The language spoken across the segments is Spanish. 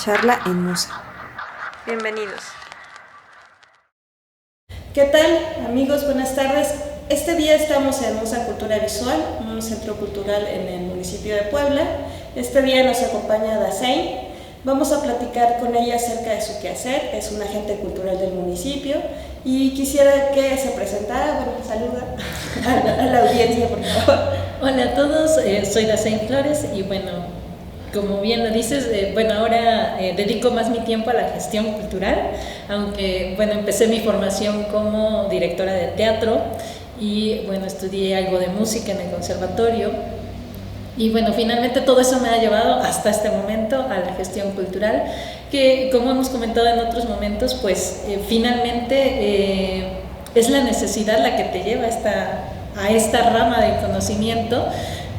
Charla en Musa. Bienvenidos. ¿Qué tal, amigos? Buenas tardes. Este día estamos en Musa Cultura Visual, un centro cultural en el municipio de Puebla. Este día nos acompaña Dasein. Vamos a platicar con ella acerca de su quehacer. Es una agente cultural del municipio y quisiera que se presentara. Bueno, saluda a la audiencia, por favor. Hola a todos, soy Dasein Flores y bueno, como bien lo dices, ahora dedico más mi tiempo a la gestión cultural, aunque empecé mi formación como directora de teatro y estudié algo de música en el conservatorio. Y finalmente todo eso me ha llevado hasta este momento a la gestión cultural, que como hemos comentado en otros momentos, finalmente es la necesidad la que te lleva a esta rama de conocimiento,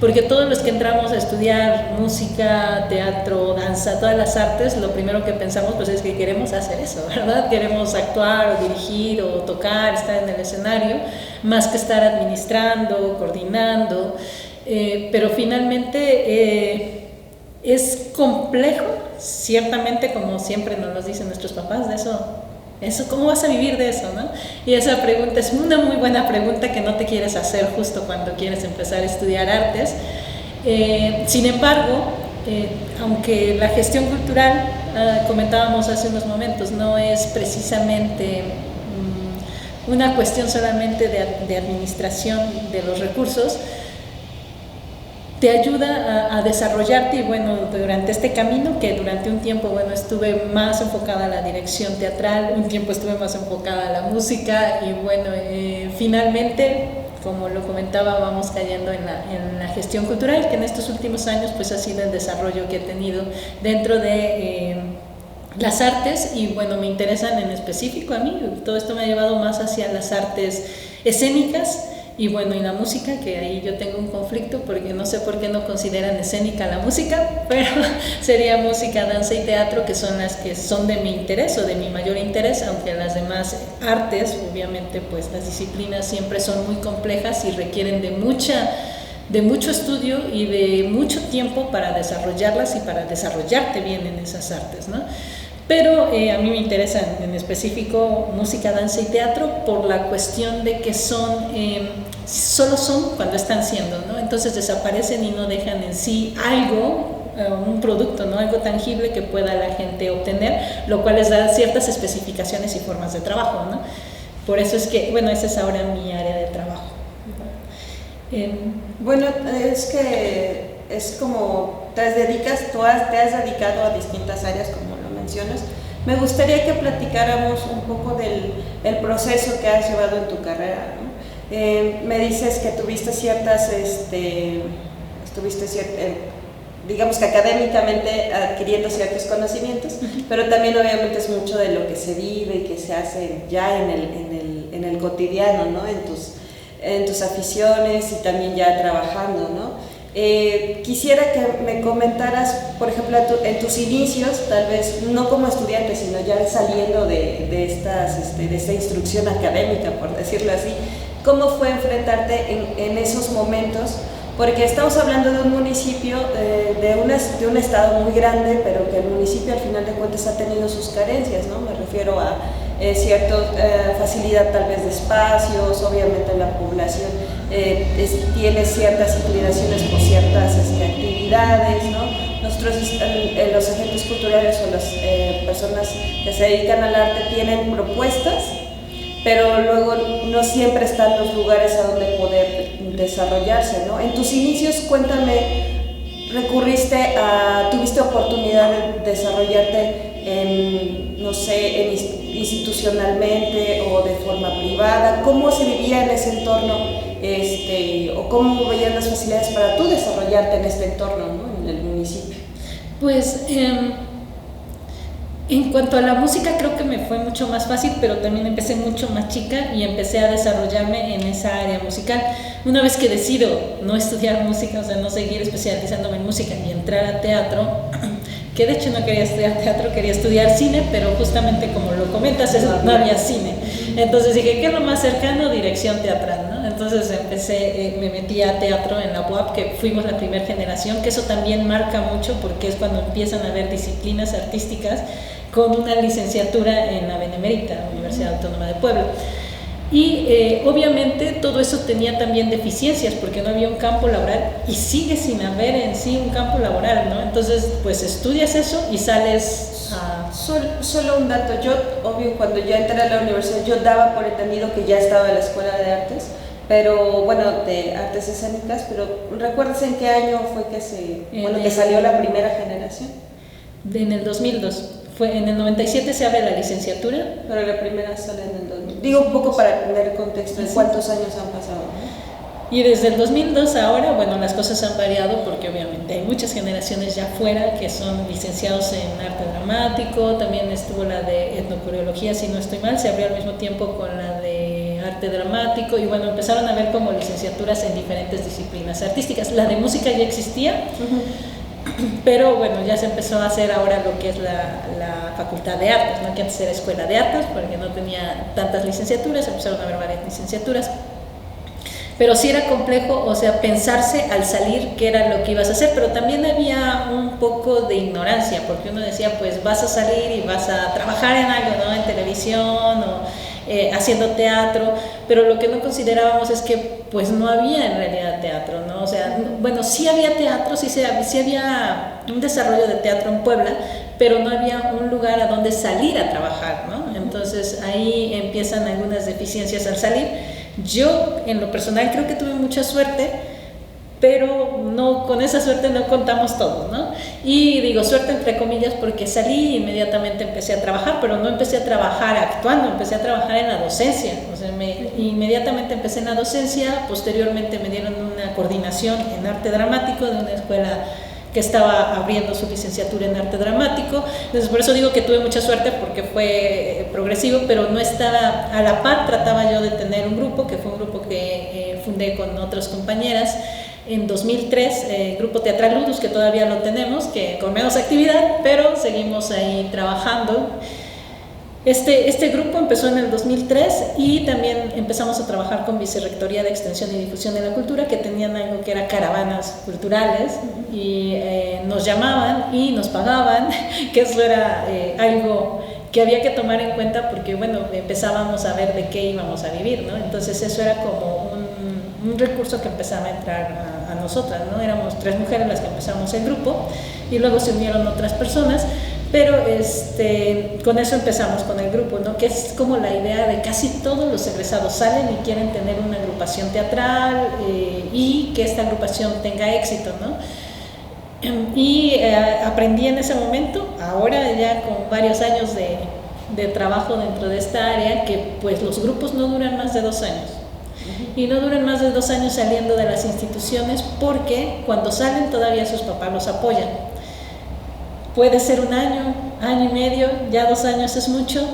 porque todos los que entramos a estudiar música, teatro, danza, todas las artes, lo primero que pensamos es que queremos hacer eso, ¿verdad? Queremos actuar o dirigir o tocar, estar en el escenario, más que estar administrando, coordinando. Pero finalmente es complejo, ciertamente, como siempre nos lo dicen nuestros papás, de eso, ¿cómo vas a vivir de eso, no? Y esa pregunta es una muy buena pregunta que no te quieres hacer justo cuando quieres empezar a estudiar artes. Sin embargo, aunque la gestión cultural, comentábamos hace unos momentos, no es precisamente una cuestión solamente de administración de los recursos, te ayuda a desarrollarte. Y durante este camino, que durante un tiempo estuve más enfocada a la dirección teatral, un tiempo estuve más enfocada a la música y finalmente, como lo comentaba, vamos cayendo en la gestión cultural, que en estos últimos años ha sido el desarrollo que he tenido dentro de las artes. Y me interesan en específico a mí, todo esto me ha llevado más hacia las artes escénicas. Y la música, que ahí yo tengo un conflicto porque no sé por qué no consideran escénica la música, pero sería música, danza y teatro, que son las que son de mi interés o de mi mayor interés, aunque las demás artes, obviamente, las disciplinas siempre son muy complejas y requieren de mucho estudio y de mucho tiempo para desarrollarlas y para desarrollarte bien en esas artes, ¿no? Pero a mí me interesan en específico música, danza y teatro por la cuestión de que solo son cuando están siendo, ¿no? Entonces desaparecen y no dejan en sí algo, un producto, ¿no? Algo tangible que pueda la gente obtener, lo cual les da ciertas especificaciones y formas de trabajo, ¿no? Por eso es que, esa es ahora mi área de trabajo. Es que es como te has dedicado a distintas áreas, como mencionas. Me gustaría que platicáramos un poco del proceso que has llevado en tu carrera, ¿no? Me dices que tuviste digamos que académicamente adquiriendo ciertos conocimientos, pero también obviamente es mucho de lo que se vive y que se hace ya en el cotidiano, ¿no? En tus aficiones y también ya trabajando, ¿no? Quisiera que me comentaras, por ejemplo, en tus inicios, tal vez no como estudiante, sino ya saliendo de esta instrucción académica, por decirlo así, ¿cómo fue enfrentarte en esos momentos? Porque estamos hablando de un municipio, de un estado muy grande, pero que el municipio al final de cuentas ha tenido sus carencias, ¿no? Me refiero a cierta facilidad tal vez de espacios, obviamente la población tiene ciertas inclinaciones por ciertas actividades, ¿no? Nosotros, los agentes culturales o las personas que se dedican al arte tienen propuestas, pero luego no siempre están los lugares a donde poder desarrollarse, ¿no? En tus inicios, cuéntame, tuviste oportunidad de desarrollarte institucionalmente o de forma privada. ¿Cómo se vivía en ese entorno, o cómo veían las facilidades para tú desarrollarte en este entorno, ¿no? En el municipio? En cuanto a la música, creo que me fue mucho más fácil, pero también empecé mucho más chica y empecé a desarrollarme en esa área musical. Una vez que decido no estudiar música, no seguir especializándome en música y entrar a teatro, que de hecho no quería estudiar teatro, quería estudiar cine, pero justamente como lo comentas, no había cine. Entonces dije, ¿qué es lo más cercano? Dirección teatral, ¿no? ¿no? Entonces me metí a teatro en la UAP, que fuimos la primera generación, que eso también marca mucho porque es cuando empiezan a haber disciplinas artísticas con una licenciatura en la Benemérita, Universidad Autónoma de Puebla. Y obviamente todo eso tenía también deficiencias porque no había un campo laboral y sigue sin haber en sí un campo laboral, ¿no? Entonces, pues estudias eso y sales a... Solo un dato, yo, obvio, cuando ya entré a la universidad, yo daba por entendido que ya estaba en la Escuela de Artes, pero bueno, de artes escénicas, pero ¿recuerdas en qué año fue que salió la primera generación? En el 2002. En el 97 se abre la licenciatura. Pero la primera sale en el 2000. Digo un poco para tener contexto de cuántos años han pasado, ¿no? Y desde el 2002 a ahora, bueno, las cosas han variado porque obviamente hay muchas generaciones ya fuera que son licenciados en arte dramático, también estuvo la de etnocoreología, si no estoy mal, se abrió al mismo tiempo con la de arte dramático y bueno, empezaron a ver como licenciaturas en diferentes disciplinas artísticas. La de música ya existía. Pero bueno, ya se empezó a hacer ahora lo que es la Facultad de Artes, ¿no? Que antes era Escuela de Artes, porque no tenía tantas licenciaturas, empezaron a haber varias licenciaturas. Pero sí era complejo, o sea, pensarse al salir qué era lo que ibas a hacer, pero también había un poco de ignorancia, porque uno decía, pues vas a salir y vas a trabajar en algo, ¿no? En televisión o haciendo teatro, pero lo que no considerábamos es que pues no había en realidad teatro, ¿no? O sea, bueno, sí había teatro, sí había un desarrollo de teatro en Puebla, pero no había un lugar a donde salir a trabajar, ¿no? Entonces ahí empiezan algunas deficiencias al salir. Yo, en lo personal, creo que tuve mucha suerte, pero no, con esa suerte no contamos todo, ¿no? Y digo suerte entre comillas porque salí y inmediatamente empecé a trabajar, pero no empecé a trabajar actuando, empecé a trabajar en la docencia, o sea, inmediatamente empecé en la docencia, posteriormente me dieron una coordinación en arte dramático de una escuela que estaba abriendo su licenciatura en arte dramático. Entonces por eso digo que tuve mucha suerte porque fue progresivo, pero no estaba a la par. Trataba yo de tener un grupo, que fue un grupo que fundé con otras compañeras en 2003, Grupo Teatral Ludus, que todavía lo tenemos, que con menos actividad, pero seguimos ahí trabajando. Este grupo empezó en el 2003 y también empezamos a trabajar con Vicerrectoría de Extensión y Difusión de la Cultura, que tenían algo que era caravanas culturales y nos llamaban y nos pagaban, que eso era algo que había que tomar en cuenta porque, bueno, empezábamos a ver de qué íbamos a vivir, ¿no? Entonces eso era como un recurso que empezaba a entrar a nosotras, ¿no? Éramos 3 mujeres las que empezamos el grupo y luego se unieron otras personas. Pero con eso empezamos con el grupo, ¿no? Que es como la idea de casi todos los egresados salen y quieren tener una agrupación teatral y que esta agrupación tenga éxito, ¿no? Y aprendí en ese momento, ahora ya con varios años de trabajo dentro de esta área, que pues los grupos no duran más de 2 años. Y no duran más de 2 años saliendo de las instituciones porque cuando salen todavía sus papás los apoyan. Puede ser 1 año, año y medio, ya 2 años es mucho,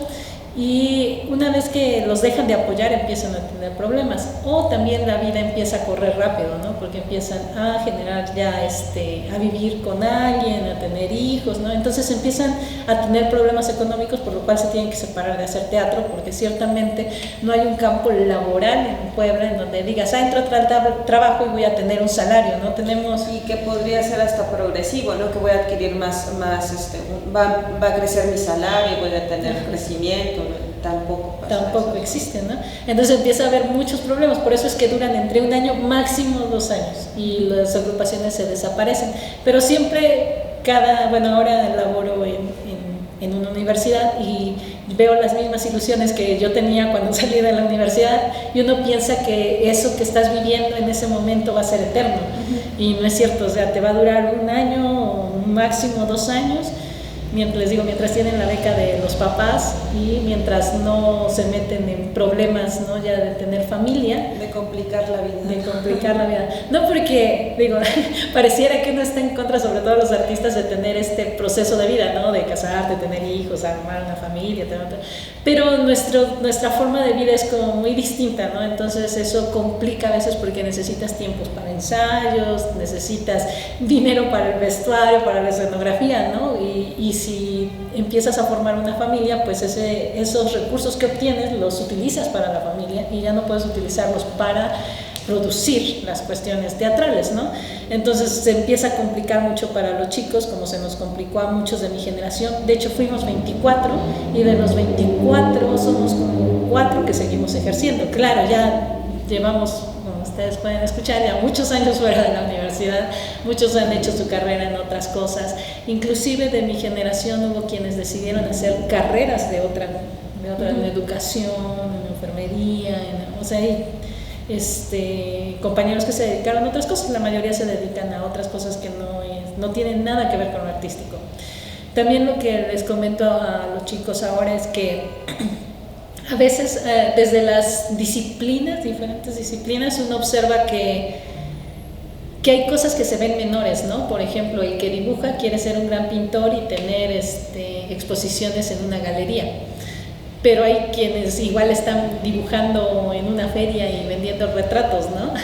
y una vez que los dejan de apoyar empiezan a tener problemas, o también la vida empieza a correr rápido, ¿no? Porque empiezan a generar ya a vivir con alguien, a tener hijos, ¿no? Entonces empiezan a tener problemas económicos, por lo cual se tienen que separar de hacer teatro, porque ciertamente no hay un campo laboral en Puebla en donde digas, entro al trabajo y voy a tener un salario, ¿no? Tenemos... Y que podría ser hasta progresivo, ¿no? Que voy a adquirir va a crecer mi salario, voy a tener crecimiento. Tampoco existe, ¿no? Entonces empieza a haber muchos problemas, por eso es que duran entre 1 año, máximo 2 años, y las agrupaciones se desaparecen, pero siempre ahora laboro en una universidad y veo las mismas ilusiones que yo tenía cuando salí de la universidad y uno piensa que eso que estás viviendo en ese momento va a ser eterno, y no es cierto, o sea, te va a durar 1 año o máximo 2 años, mientras tienen la beca de los papás y mientras no se meten en problemas, ¿no? Ya de tener familia. De complicar la vida. No porque, pareciera que uno está en contra, sobre todo los artistas, de tener este proceso de vida, ¿no? De casarte, tener hijos, armar una familia, pero nuestra forma de vida es como muy distinta, ¿no? Entonces eso complica a veces porque necesitas tiempos para ensayos, necesitas dinero para el vestuario, para la escenografía, ¿no? Y si empiezas a formar una familia, pues esos recursos que obtienes los utilizas para la familia y ya no puedes utilizarlos para producir las cuestiones teatrales, ¿no? Entonces se empieza a complicar mucho para los chicos, como se nos complicó a muchos de mi generación. De hecho fuimos 24 y de los 24 somos como 4 que seguimos ejerciendo. Claro, ya llevamos, como ustedes pueden escuchar, ya muchos años fuera de la universidad, muchos han hecho su carrera en otras cosas. Inclusive de mi generación hubo quienes decidieron hacer carreras de otra en educación, en enfermería, o sea, compañeros que se dedicaron a otras cosas. La mayoría se dedican a otras cosas que no tienen nada que ver con lo artístico. También lo que les comento a los chicos ahora es que a veces desde las disciplinas, diferentes disciplinas, uno observa que hay cosas que se ven menores, ¿no? Por ejemplo, el que dibuja quiere ser un gran pintor y tener exposiciones en una galería. Pero hay quienes igual están dibujando en una feria y vendiendo retratos, ¿no?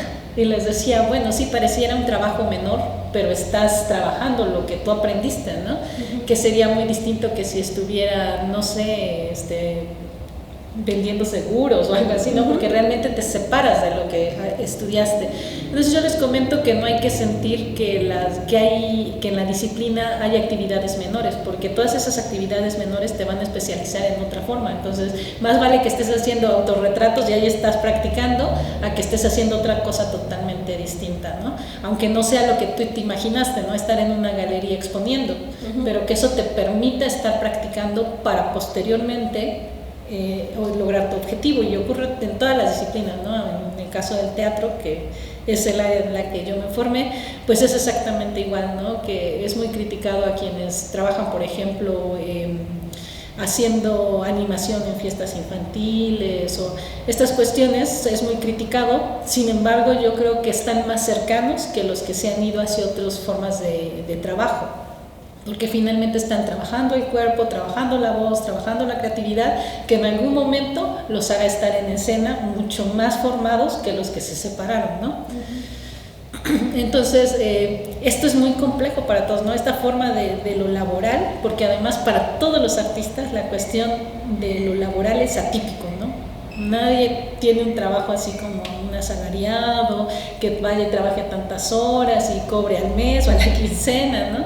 Y les decía, bueno, sí, pareciera un trabajo menor, pero estás trabajando lo que tú aprendiste, ¿no? Uh-huh. Que sería muy distinto que si estuviera, no sé, vendiendo seguros o algo así, ¿no? Porque realmente te separas de lo que estudiaste. Entonces yo les comento que no hay que sentir que en la disciplina hay actividades menores, porque todas esas actividades menores te van a especializar en otra forma. Entonces más vale que estés haciendo autorretratos y ahí estás practicando, a que estés haciendo otra cosa totalmente distinta, ¿no? Aunque no sea lo que tú te imaginaste, ¿no? Estar en una galería exponiendo, uh-huh. Pero que eso te permita estar practicando para posteriormente o lograr tu objetivo. Y ocurre en todas las disciplinas, ¿no? En el caso del teatro, que es el área en la que yo me formé, pues es exactamente igual, ¿no? Que es muy criticado a quienes trabajan, por ejemplo, haciendo animación en fiestas infantiles o estas cuestiones, es muy criticado. Sin embargo, yo creo que están más cercanos que los que se han ido hacia otras formas de trabajo, porque finalmente están trabajando el cuerpo, trabajando la voz, trabajando la creatividad, que en algún momento los haga estar en escena mucho más formados que los que se separaron, ¿no? Uh-huh. Entonces, esto es muy complejo para todos, ¿no? Esta forma de lo laboral, porque además para todos los artistas la cuestión de lo laboral es atípico, ¿no? Nadie tiene un trabajo así como un asalariado, que vaya y trabaje tantas horas y cobre al mes o a la quincena, ¿no?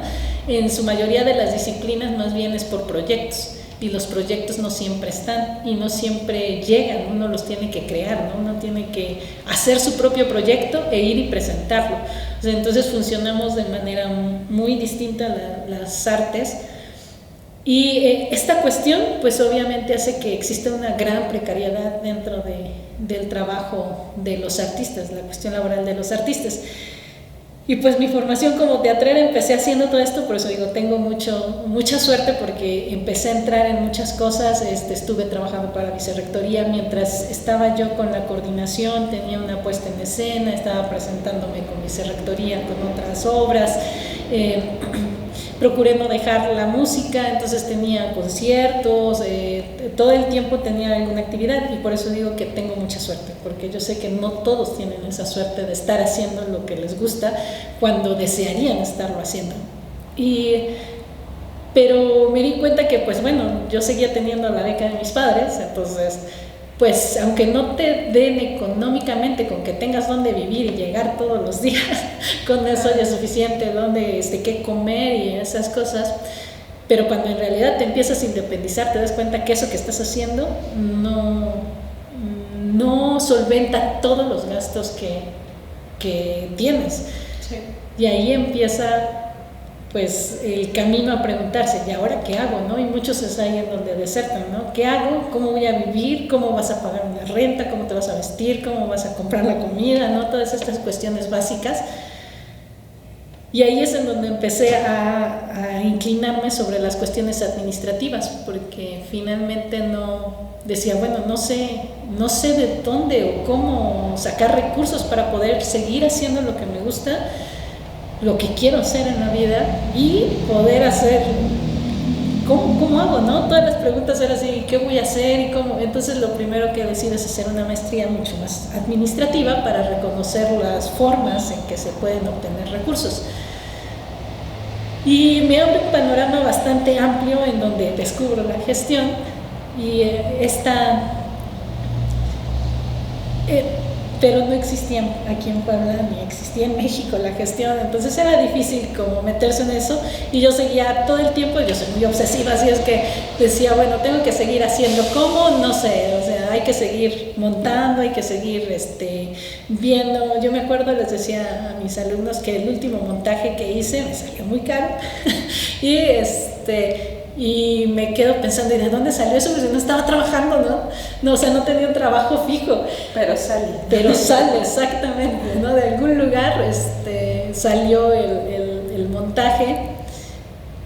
En su mayoría de las disciplinas más bien es por proyectos, y los proyectos no siempre están y no siempre llegan, uno los tiene que crear, ¿no? Uno tiene que hacer su propio proyecto e ir y presentarlo. O sea, entonces funcionamos de manera muy distinta las artes, y esta cuestión pues obviamente hace que exista una gran precariedad dentro del trabajo de los artistas, la cuestión laboral de los artistas. Y pues mi formación como teatrera empecé haciendo todo esto, por eso digo, tengo mucha suerte, porque empecé a entrar en muchas cosas. Estuve trabajando para la vicerrectoría mientras estaba yo con la coordinación, tenía una puesta en escena, estaba presentándome con vicerrectoría con otras obras. Procuré no dejar la música, entonces tenía conciertos, todo el tiempo tenía alguna actividad, y por eso digo que tengo mucha suerte, porque yo sé que no todos tienen esa suerte de estar haciendo lo que les gusta cuando desearían estarlo haciendo. Pero me di cuenta que, pues bueno, yo seguía teniendo la beca de mis padres, entonces pues aunque no te den económicamente, con que tengas dónde vivir y llegar todos los días, con eso ya es suficiente, dónde qué comer y esas cosas. Pero cuando en realidad te empiezas a independizar, te das cuenta que eso que estás haciendo no solventa todos los gastos que tienes. Sí. Y ahí empieza pues el camino a preguntarse, ¿y ahora qué hago? ¿No? Y muchos es ahí en donde desertan, ¿no? ¿Qué hago? ¿Cómo voy a vivir? ¿Cómo vas a pagar una renta? ¿Cómo te vas a vestir? ¿Cómo vas a comprar la comida? ¿No? Todas estas cuestiones básicas. Y ahí es en donde empecé a inclinarme sobre las cuestiones administrativas, porque finalmente decía, bueno, no sé de dónde o cómo sacar recursos para poder seguir haciendo lo que me gusta, lo que quiero hacer en la vida, y poder hacer, ¿cómo hago? ¿No? Todas las preguntas eran así, ¿qué voy a hacer? Y cómo. Entonces lo primero que decido es hacer una maestría mucho más administrativa para reconocer las formas en que se pueden obtener recursos. Y me abre un panorama bastante amplio en donde descubro la gestión y pero no existía aquí en Puebla ni existía en México la gestión, entonces era difícil como meterse en eso y yo seguía todo el tiempo, yo soy muy obsesiva, así es que decía, bueno, tengo que seguir haciendo, ¿cómo? No sé, o sea, hay que seguir montando, hay que seguir viendo. Yo me acuerdo, les decía a mis alumnos que el último montaje que hice me salió muy caro y me quedo pensando, ¿y de dónde salió eso? Porque no estaba trabajando, ¿no? O sea, no tenía un trabajo fijo. Pero sale. Pero sale, exactamente, ¿no? De algún lugar salió el montaje.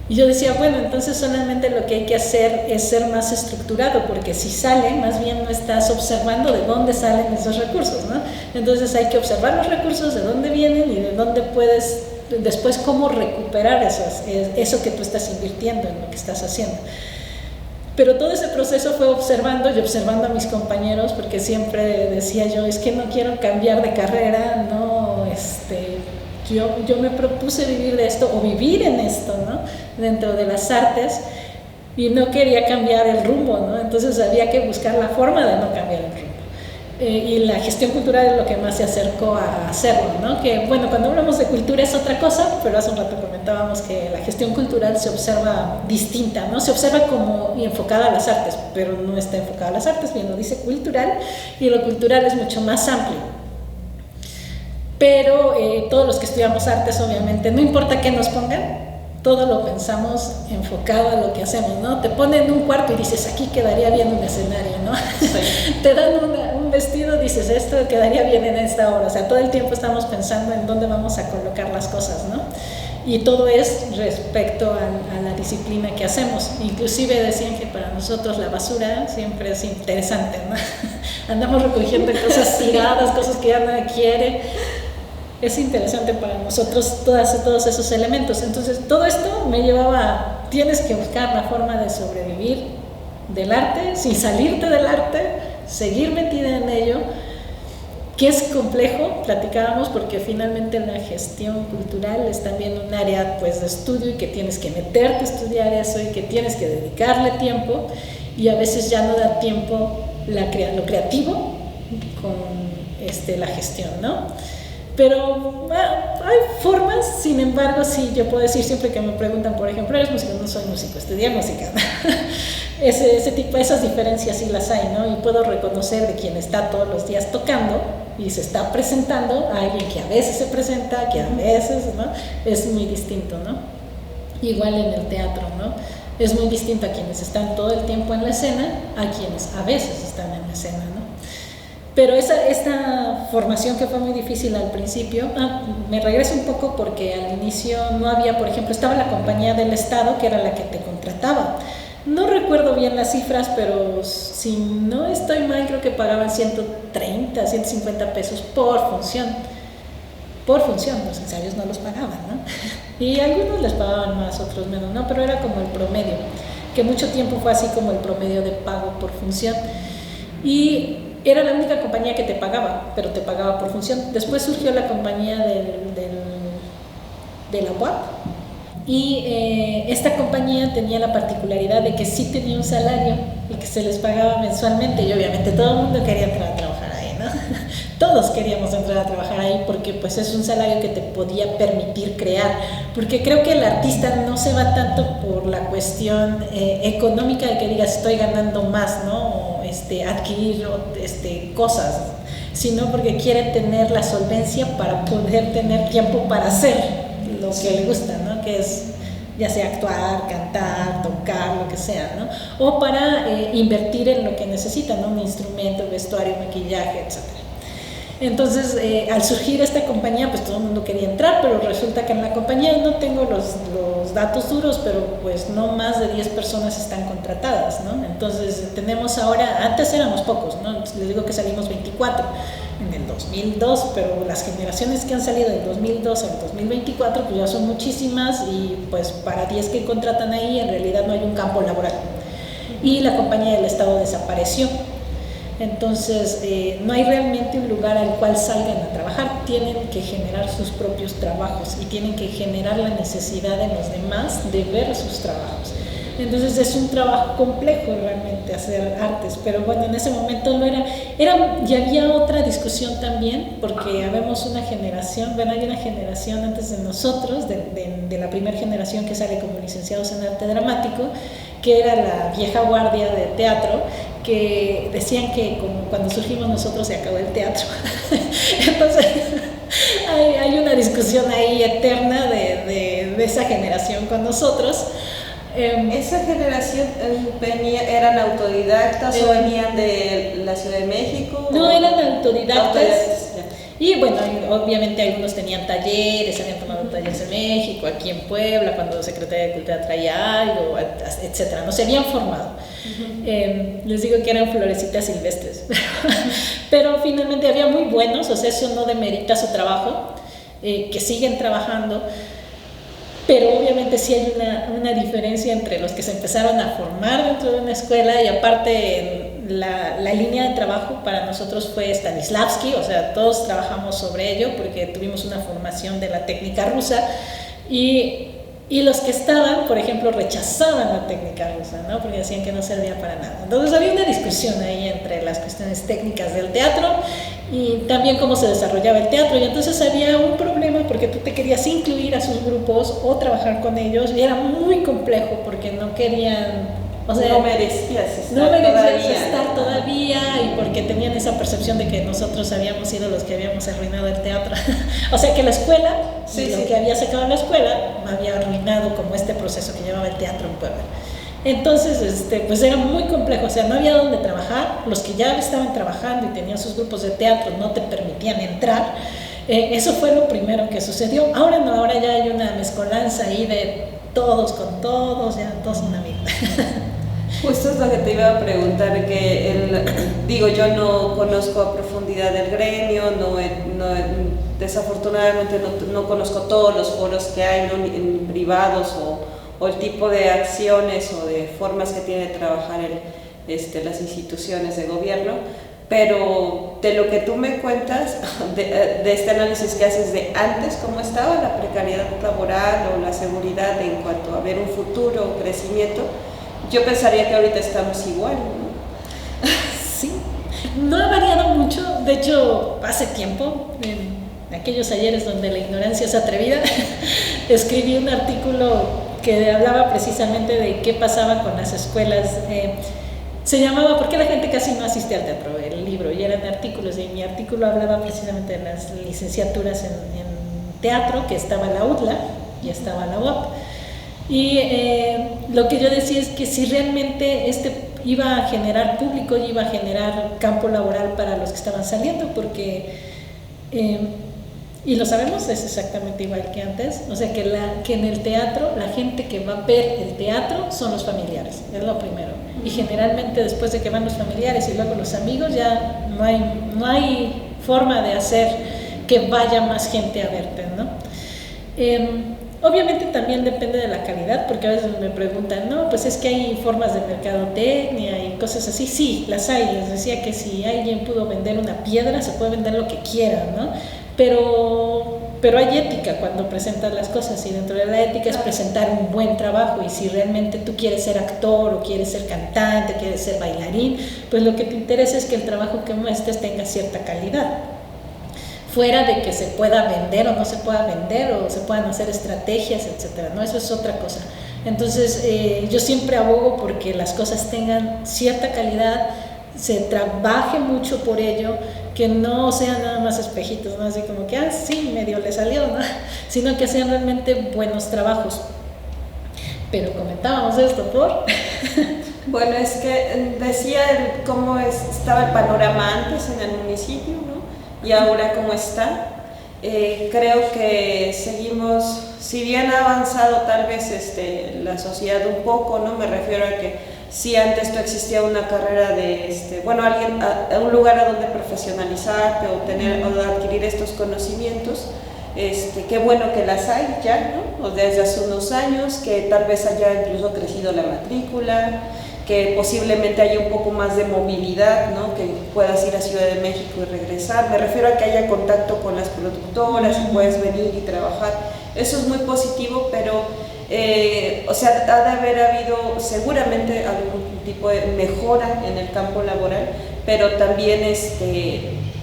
Y yo decía, bueno, entonces solamente lo que hay que hacer es ser más estructurado, porque si sale, más bien no estás observando de dónde salen esos recursos, ¿no? Entonces hay que observar los recursos, de dónde vienen y de dónde puedes después cómo recuperar eso que tú estás invirtiendo en lo que estás haciendo. Pero todo ese proceso fue observando y observando a mis compañeros, porque siempre decía yo, es que no quiero cambiar de carrera, no, yo me propuse vivir de esto o vivir en esto, ¿no? Dentro de las artes, y no quería cambiar el rumbo, ¿no? Entonces había que buscar la forma de no cambiar el rumbo. Y la gestión cultural es lo que más se acercó a hacerlo, ¿no? Que bueno, cuando hablamos de cultura es otra cosa, pero hace un rato comentábamos que la gestión cultural se observa distinta, ¿no? Se observa como enfocada a las artes, pero no está enfocada a las artes, bien lo dice cultural, y lo cultural es mucho más amplio. Pero todos los que estudiamos artes, obviamente, no importa qué nos pongan, todo lo pensamos enfocado a lo que hacemos, ¿no? Te ponen en un cuarto y dices, aquí quedaría bien un escenario, ¿no? Sí. Te dan un vestido, dices, esto quedaría bien en esta hora. O sea, todo el tiempo estamos pensando en dónde vamos a colocar las cosas, ¿no? Y todo es respecto a la disciplina que hacemos. Inclusive decían que para nosotros la basura siempre es interesante, ¿no? Andamos recogiendo cosas tiradas, cosas que ya nadie quiere. Es interesante para nosotros todos esos elementos. Entonces todo esto me llevaba a, tienes que buscar la forma de sobrevivir del arte, sin salirte del arte, seguir metida en ello, que es complejo, platicábamos, porque finalmente la gestión cultural es también un área pues de estudio y que tienes que meterte a estudiar eso y que tienes que dedicarle tiempo, y a veces ya no da tiempo lo creativo con la gestión, ¿no? Pero hay formas, sin embargo, sí, yo puedo decir siempre que me preguntan, por ejemplo, ¿eres músico? No soy músico, estudié música. Ese tipo, esas diferencias sí las hay, ¿no? Y puedo reconocer de quien está todos los días tocando y se está presentando a alguien que a veces se presenta, que a veces, ¿no? Es muy distinto, ¿no? Igual en el teatro, ¿no? Es muy distinto a quienes están todo el tiempo en la escena, a quienes a veces están en la escena, ¿no? Pero esta formación que fue muy difícil al principio, me regreso un poco porque al inicio no había, por ejemplo, estaba la compañía del Estado que era la que te contrataba. No recuerdo bien las cifras, pero si no estoy mal, creo que pagaban 130, 150 pesos por función. Por función, los ensayos no los pagaban, ¿no? Y algunos les pagaban más, otros menos, ¿no? Pero era como el promedio, que mucho tiempo fue así como el promedio de pago por función. Y era la única compañía que te pagaba, pero te pagaba por función. Después surgió la compañía de la UAP, y esta compañía tenía la particularidad de que sí tenía un salario y que se les pagaba mensualmente, y obviamente todo el mundo quería entrar a trabajar ahí, ¿no? Todos queríamos entrar a trabajar ahí porque pues es un salario que te podía permitir crear, porque creo que el artista no se va tanto por la cuestión económica de que digas estoy ganando más, ¿no? O adquirir cosas, sino porque quiere tener la solvencia para poder tener tiempo para hacer lo que le gusta, ¿no? Que es ya sea actuar, cantar, tocar, lo que sea, ¿no? O para invertir en lo que necesita, ¿no? Un instrumento, vestuario, maquillaje, etc. Entonces, al surgir esta compañía, pues todo el mundo quería entrar, pero resulta que en la compañía no tengo los datos duros, pero pues no más de 10 personas están contratadas, ¿no? Entonces, tenemos ahora, antes éramos pocos, ¿no? Les digo que salimos 24 en el 2002, pero las generaciones que han salido del 2002 al 2024, pues ya son muchísimas, y pues para 10 que contratan ahí, en realidad no hay un campo laboral. Y la compañía del Estado desapareció. Entonces, no hay realmente un lugar al cual salgan a trabajar, tienen que generar sus propios trabajos y tienen que generar la necesidad en los demás de ver sus trabajos. Entonces es un trabajo complejo realmente hacer artes, pero bueno, en ese momento no era, y había otra discusión también, porque habemos una generación, bueno, hay una generación antes de nosotros, de la primera generación que sale como licenciados en arte dramático, que era la vieja guardia de teatro, que decían que como cuando surgimos nosotros se acabó el teatro. Entonces hay una discusión ahí eterna de esa generación con nosotros. ¿Esa generación eran autodidactas o venían de la Ciudad de México? No, eran autodidactas. Y bueno, obviamente algunos tenían talleres, habían tomado talleres en México, aquí en Puebla, cuando Secretaría de Cultura traía algo, etcétera. No se habían formado. Les digo que eran florecitas silvestres. Pero finalmente había muy buenos, o sea, eso no demerita su trabajo, que siguen trabajando. Pero obviamente sí hay una diferencia entre los que se empezaron a formar dentro de una escuela y aparte la línea de trabajo para nosotros fue Stanislavski, o sea, todos trabajamos sobre ello porque tuvimos una formación de la técnica rusa y los que estaban, por ejemplo, rechazaban la técnica rusa, ¿no? Porque decían que no servía para nada. Entonces había una discusión ahí entre las cuestiones técnicas del teatro y también cómo se desarrollaba el teatro, y entonces había un problema porque tú te querías incluir a sus grupos o trabajar con ellos y era muy complejo porque no querían, o sea, no merecías estar todavía y porque tenían esa percepción de que nosotros habíamos sido los que habíamos arruinado el teatro. O sea que la escuela, lo que había sacado la escuela había arruinado como este proceso que llevaba el teatro en Puebla. Entonces, pues era muy complejo, o sea, no había dónde trabajar, los que ya estaban trabajando y tenían sus grupos de teatro no te permitían entrar. Eso fue lo primero que sucedió. Ahora no, ahora ya hay una mezcolanza ahí de todos con todos, ya todos son amigos. Justo es lo que te iba a preguntar, que digo, yo no conozco a profundidad el gremio, desafortunadamente no conozco todos los foros que hay, ¿no? En privados o el tipo de acciones o de formas que tiene de trabajar las instituciones de gobierno, pero de lo que tú me cuentas, de este análisis que haces de antes, cómo estaba la precariedad laboral o la seguridad en cuanto a ver un futuro, crecimiento, yo pensaría que ahorita estamos igual, ¿no? Sí, no ha variado mucho. De hecho, hace tiempo, en aquellos ayeres donde la ignorancia es atrevida, escribí un artículo que hablaba precisamente de qué pasaba con las escuelas. Se llamaba ¿Por qué la gente casi no asiste al teatro? El libro, y eran artículos, y mi artículo hablaba precisamente de las licenciaturas en teatro, que estaba la UDLA y estaba la UAP. Y lo que yo decía es que si realmente iba a generar público y iba a generar campo laboral para los que estaban saliendo, porque, y lo sabemos, es exactamente igual que antes, o sea que en el teatro, la gente que va a ver el teatro son los familiares, es lo primero. Y generalmente después de que van los familiares y luego los amigos, ya no hay forma de hacer que vaya más gente a verte, ¿no? Obviamente también depende de la calidad, porque a veces me preguntan, no, pues es que hay formas de mercadotecnia y cosas así. Sí, las hay. Les decía que si alguien pudo vender una piedra, se puede vender lo que quiera, ¿no? Pero hay ética cuando presentas las cosas, y dentro de la ética es presentar un buen trabajo, y si realmente tú quieres ser actor o quieres ser cantante, quieres ser bailarín, pues lo que te interesa es que el trabajo que muestres tenga cierta calidad. Fuera de que se pueda vender o no se pueda vender, o se puedan hacer estrategias, etcétera, ¿no? Eso es otra cosa. Entonces, yo siempre abogo porque las cosas tengan cierta calidad, se trabaje mucho por ello, que no sean nada más espejitos, ¿no? Así como que, sí, medio le salió, ¿no? Sino que sean realmente buenos trabajos. Pero comentábamos esto por... Bueno, es que decía cómo estaba el panorama antes en el municipio, ¿no? Y ahora cómo está. Creo que seguimos, si bien ha avanzado tal vez la sociedad un poco, ¿no? Me refiero a que si antes no existía una carrera de, un lugar a donde profesionalizarte o adquirir estos conocimientos, qué bueno que las hay ya, ¿no? O desde hace unos años, que tal vez haya incluso crecido la matrícula, que posiblemente haya un poco más de movilidad, ¿no? Que puedas ir a Ciudad de México y regresar. Me refiero a que haya contacto con las productoras y puedes venir y trabajar. Eso es muy positivo, pero o sea, ha de haber habido seguramente algún tipo de mejora en el campo laboral, pero también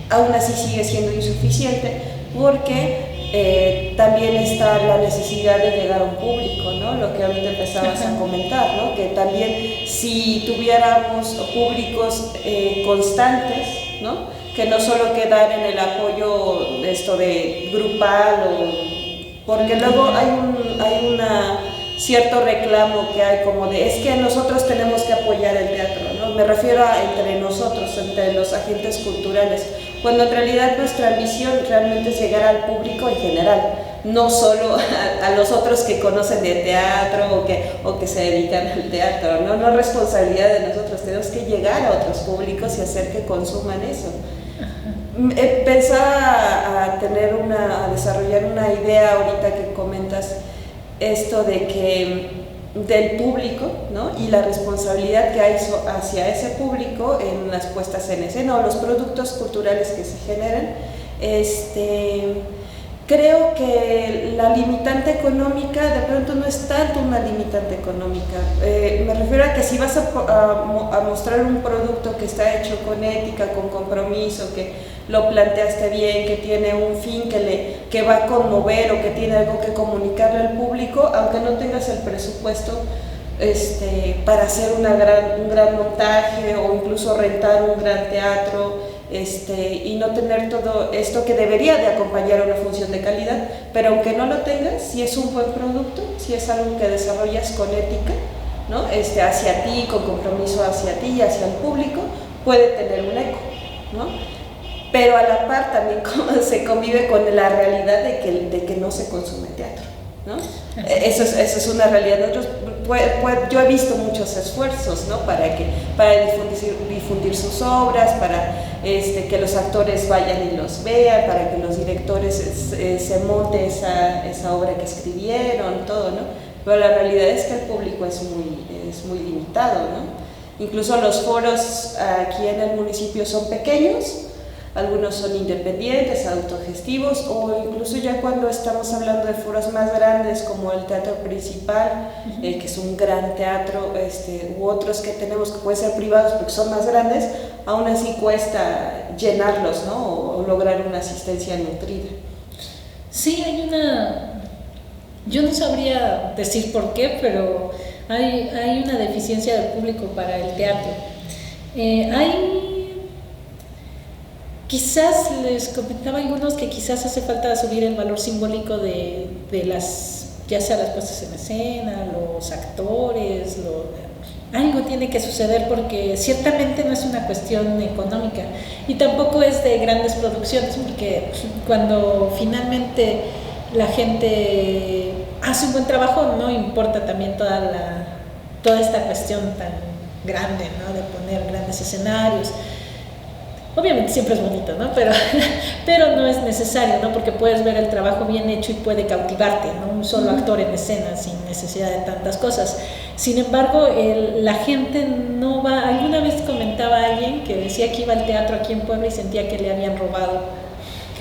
aún así sigue siendo insuficiente, porque también está la necesidad de llegar a un público, ¿no? Lo que ahorita empezabas a comentar, ¿no? Que también si tuviéramos públicos constantes, ¿no? Que no solo quedar en el apoyo de esto de grupal, porque luego hay una cierto reclamo que hay como de es que nosotros tenemos que apoyar el teatro, ¿no? Me refiero a entre nosotros, entre los agentes culturales, cuando en realidad nuestra ambición realmente es llegar al público en general, no solo a los otros que conocen de teatro o que se dedican al teatro, ¿no? No es responsabilidad de nosotros, tenemos que llegar a otros públicos y hacer que consuman eso. Pensaba a desarrollar una idea ahorita que comentas esto de que del público, ¿no? Y la responsabilidad que hay hacia ese público en las puestas en escena o los productos culturales que se generan. Creo que la limitante económica de pronto no es tanto una limitante económica. Me refiero a que si vas a mostrar un producto que está hecho con ética, con compromiso, que lo planteaste bien, que tiene un fin que va a conmover o que tiene algo que comunicarle al público, aunque no tengas el presupuesto para hacer un gran montaje o incluso rentar un gran teatro, y no tener todo esto que debería de acompañar una función de calidad, pero aunque no lo tengas, si es un buen producto, si es algo que desarrollas con ética, ¿no? Hacia ti, con compromiso hacia ti y hacia el público, puede tener un eco, ¿no? Pero a la par también se convive con la realidad de que no se consume teatro, ¿no? Eso es una realidad. Yo he visto muchos esfuerzos, ¿no? para difundir sus obras, para que los actores vayan y los vean, para que los directores se monte esa obra que escribieron, todo, ¿no? Pero la realidad es que el público es muy limitado, ¿no? Incluso los foros aquí en el municipio son pequeños. Algunos son independientes, autogestivos, o incluso ya cuando estamos hablando de foros más grandes como el Teatro Principal, que es un gran teatro, u otros que tenemos que pueden ser privados porque son más grandes, aún así cuesta llenarlos, ¿no? O lograr una asistencia nutrida. Sí, yo no sabría decir por qué, pero hay una deficiencia del público para el teatro. Quizás les comentaba a algunos que quizás hace falta subir el valor simbólico de ya sea las puestas en escena, los actores, algo tiene que suceder porque ciertamente no es una cuestión económica y tampoco es de grandes producciones, porque cuando finalmente la gente hace un buen trabajo no importa también toda esta cuestión tan grande, ¿no? De poner grandes escenarios. Obviamente siempre es bonito, ¿no? Pero no es necesario, ¿no? Porque puedes ver el trabajo bien hecho y puede cautivarte, ¿no? Un solo actor en escena sin necesidad de tantas cosas. Sin embargo, la gente no va. Alguna vez comentaba a alguien que decía que iba al teatro aquí en Puebla y sentía que le habían robado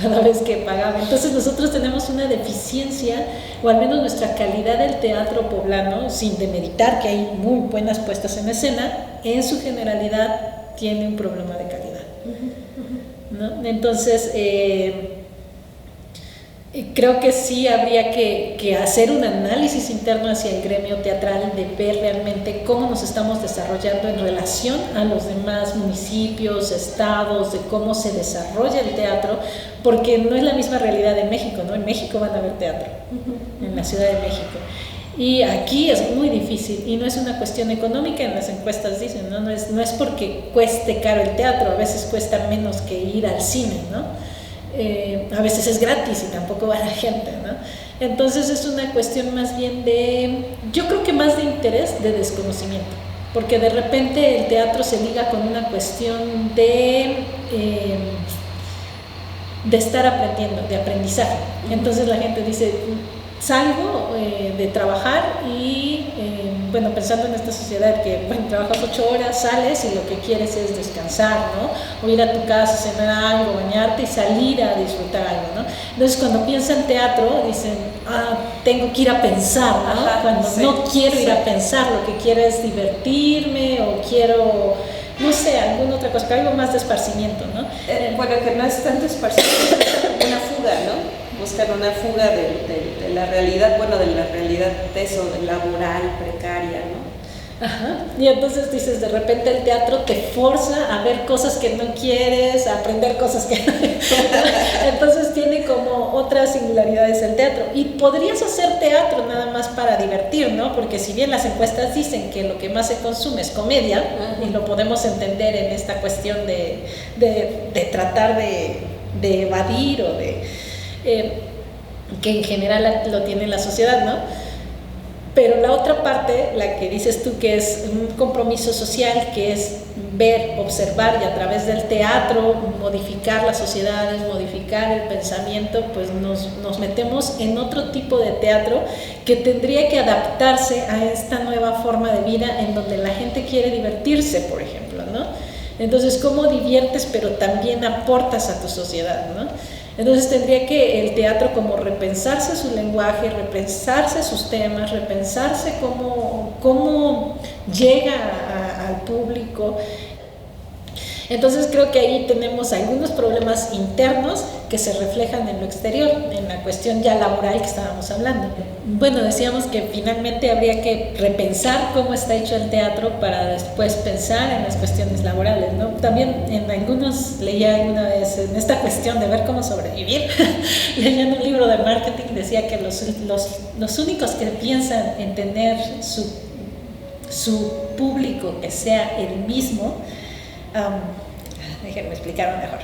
cada vez que pagaba. Entonces nosotros tenemos una deficiencia, o al menos nuestra calidad del teatro poblano, sin demeritar que hay muy buenas puestas en escena, en su generalidad tiene un problema de calidad, ¿no? Entonces creo que sí habría que hacer un análisis interno hacia el gremio teatral, de ver realmente cómo nos estamos desarrollando en relación a los demás municipios, estados, de cómo se desarrolla el teatro, porque no es la misma realidad en México, ¿no? En México van a ver teatro, en la Ciudad de México. Y aquí es muy difícil, y no es una cuestión económica, en las encuestas dicen, ¿no? No es porque cueste caro el teatro, a veces cuesta menos que ir al cine, ¿no? A veces es gratis y tampoco va la gente, ¿no? Entonces es una cuestión más bien yo creo que más de interés, de desconocimiento, porque de repente el teatro se liga con una cuestión de estar aprendiendo, de aprendizaje. Entonces la gente dice, salgo de trabajar y bueno, pensando en esta sociedad que, bueno, trabajas 8 horas, sales y lo que quieres es descansar, ¿no? O ir a tu casa, cenar algo, bañarte y salir a disfrutar algo, ¿no? Entonces, cuando piensan en teatro, dicen, tengo que ir a pensar, ¿no? Ajá, cuando no quiero ir a pensar, lo que quiero es divertirme o quiero, no sé, alguna otra cosa, algo más de esparcimiento, ¿no? Bueno, que no es tanto esparcimiento, es como una fuga, ¿no? Buscan una fuga de la realidad, bueno, de la realidad de eso, de laboral, precaria, ¿no? Ajá. Y entonces dices, de repente el teatro te forza a ver cosas que no quieres, a aprender cosas que no. Entonces tiene como otras singularidades el teatro. Y podrías hacer teatro nada más para divertir, ¿no? Porque si bien las encuestas dicen que lo que más se consume es comedia, y lo podemos entender en esta cuestión de tratar de evadir o de... que en general lo tiene la sociedad, ¿no? Pero la otra parte, la que dices tú, que es un compromiso social, que es ver, observar y a través del teatro modificar las sociedades, modificar el pensamiento, pues nos metemos en otro tipo de teatro que tendría que adaptarse a esta nueva forma de vida en donde la gente quiere divertirse, por ejemplo, ¿no? Entonces, ¿cómo diviertes pero también aportas a tu sociedad, ¿no? Entonces tendría que el teatro como repensarse su lenguaje, repensarse sus temas, repensarse cómo llega al público. Entonces creo que ahí tenemos algunos problemas internos que se reflejan en lo exterior, en la cuestión ya laboral que estábamos hablando. Bueno, decíamos que finalmente habría que repensar cómo está hecho el teatro para después pensar en las cuestiones laborales, ¿no? También en algunos, leía alguna vez en esta cuestión de ver cómo sobrevivir, leyendo un libro de marketing, decía que los únicos que piensan en tener su público que sea el mismo, déjenme explicarlo mejor.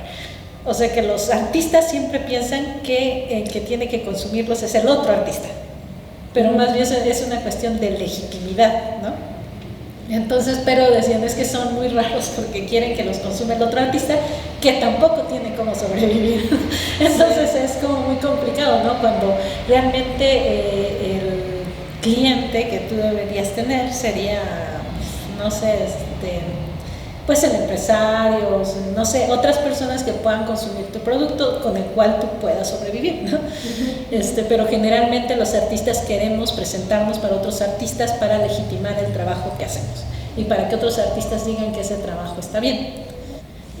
O sea que los artistas siempre piensan que el que tiene que consumirlos es el otro artista, pero más bien es una cuestión de legitimidad, ¿no? Entonces, pero decían, es que son muy raros porque quieren que los consume el otro artista que tampoco tiene cómo sobrevivir. Entonces es como muy complicado, ¿no? Cuando realmente el cliente que tú deberías tener sería, no sé, pues el empresario, no sé, otras personas que puedan consumir tu producto con el cual tú puedas sobrevivir, ¿no? Pero generalmente los artistas queremos presentarnos para otros artistas para legitimar el trabajo que hacemos y para que otros artistas digan que ese trabajo está bien.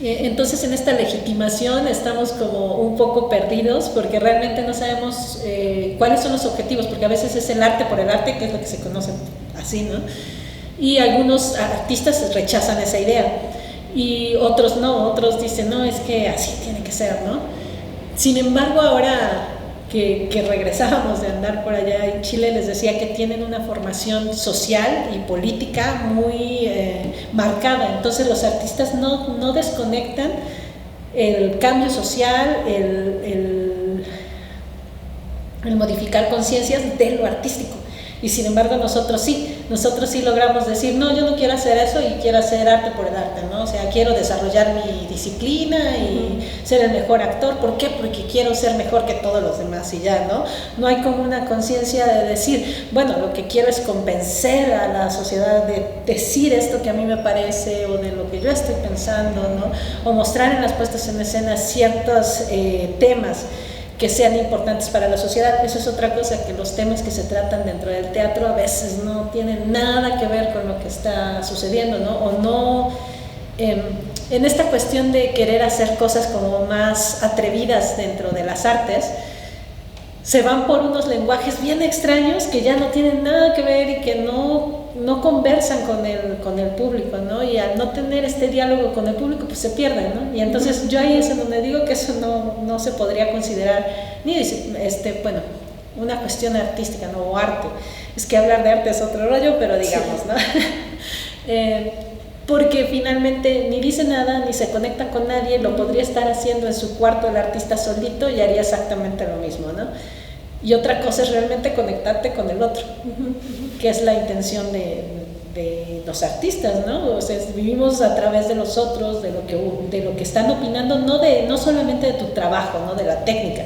Entonces en esta legitimación estamos como un poco perdidos porque realmente no sabemos cuáles son los objetivos, porque a veces es el arte por el arte, que es lo que se conoce así, ¿no? Y algunos artistas rechazan esa idea y otros no, otros dicen, no, es que así tiene que ser, ¿no? Sin embargo, ahora que regresábamos de andar por allá en Chile, les decía que tienen una formación social y política muy marcada, entonces los artistas no desconectan el cambio social, el modificar conciencias de lo artístico. Y sin embargo nosotros sí logramos decir, no, yo no quiero hacer eso y quiero hacer arte por el arte, ¿no? O sea, quiero desarrollar mi disciplina y ser el mejor actor. ¿Por qué? Porque quiero ser mejor que todos los demás y ya, ¿no? No hay como una conciencia de decir, bueno, lo que quiero es convencer a la sociedad de decir esto que a mí me parece o de lo que yo estoy pensando, ¿no? O mostrar en las puestas en escena ciertos temas que sean importantes para la sociedad. Eso es otra cosa, que los temas que se tratan dentro del teatro a veces no tienen nada que ver con lo que está sucediendo, ¿no? O no, en esta cuestión de querer hacer cosas como más atrevidas dentro de las artes, se van por unos lenguajes bien extraños que ya no tienen nada que ver y que no conversan con el público, ¿no? Y al no tener este diálogo con el público, pues se pierden, ¿no? Y entonces yo ahí es en donde digo que eso no se podría considerar ni, bueno, una cuestión artística, ¿no? O arte. Es que hablar de arte es otro rollo, pero digamos, ¿no? Porque finalmente ni dice nada, ni se conecta con nadie, lo podría estar haciendo en su cuarto el artista solito y haría exactamente lo mismo, ¿no? Y otra cosa es realmente conectarte con el otro, que es la intención de los artistas, ¿no? O sea, vivimos a través de los otros, de lo que están opinando, no solamente de tu trabajo, ¿no? De la técnica,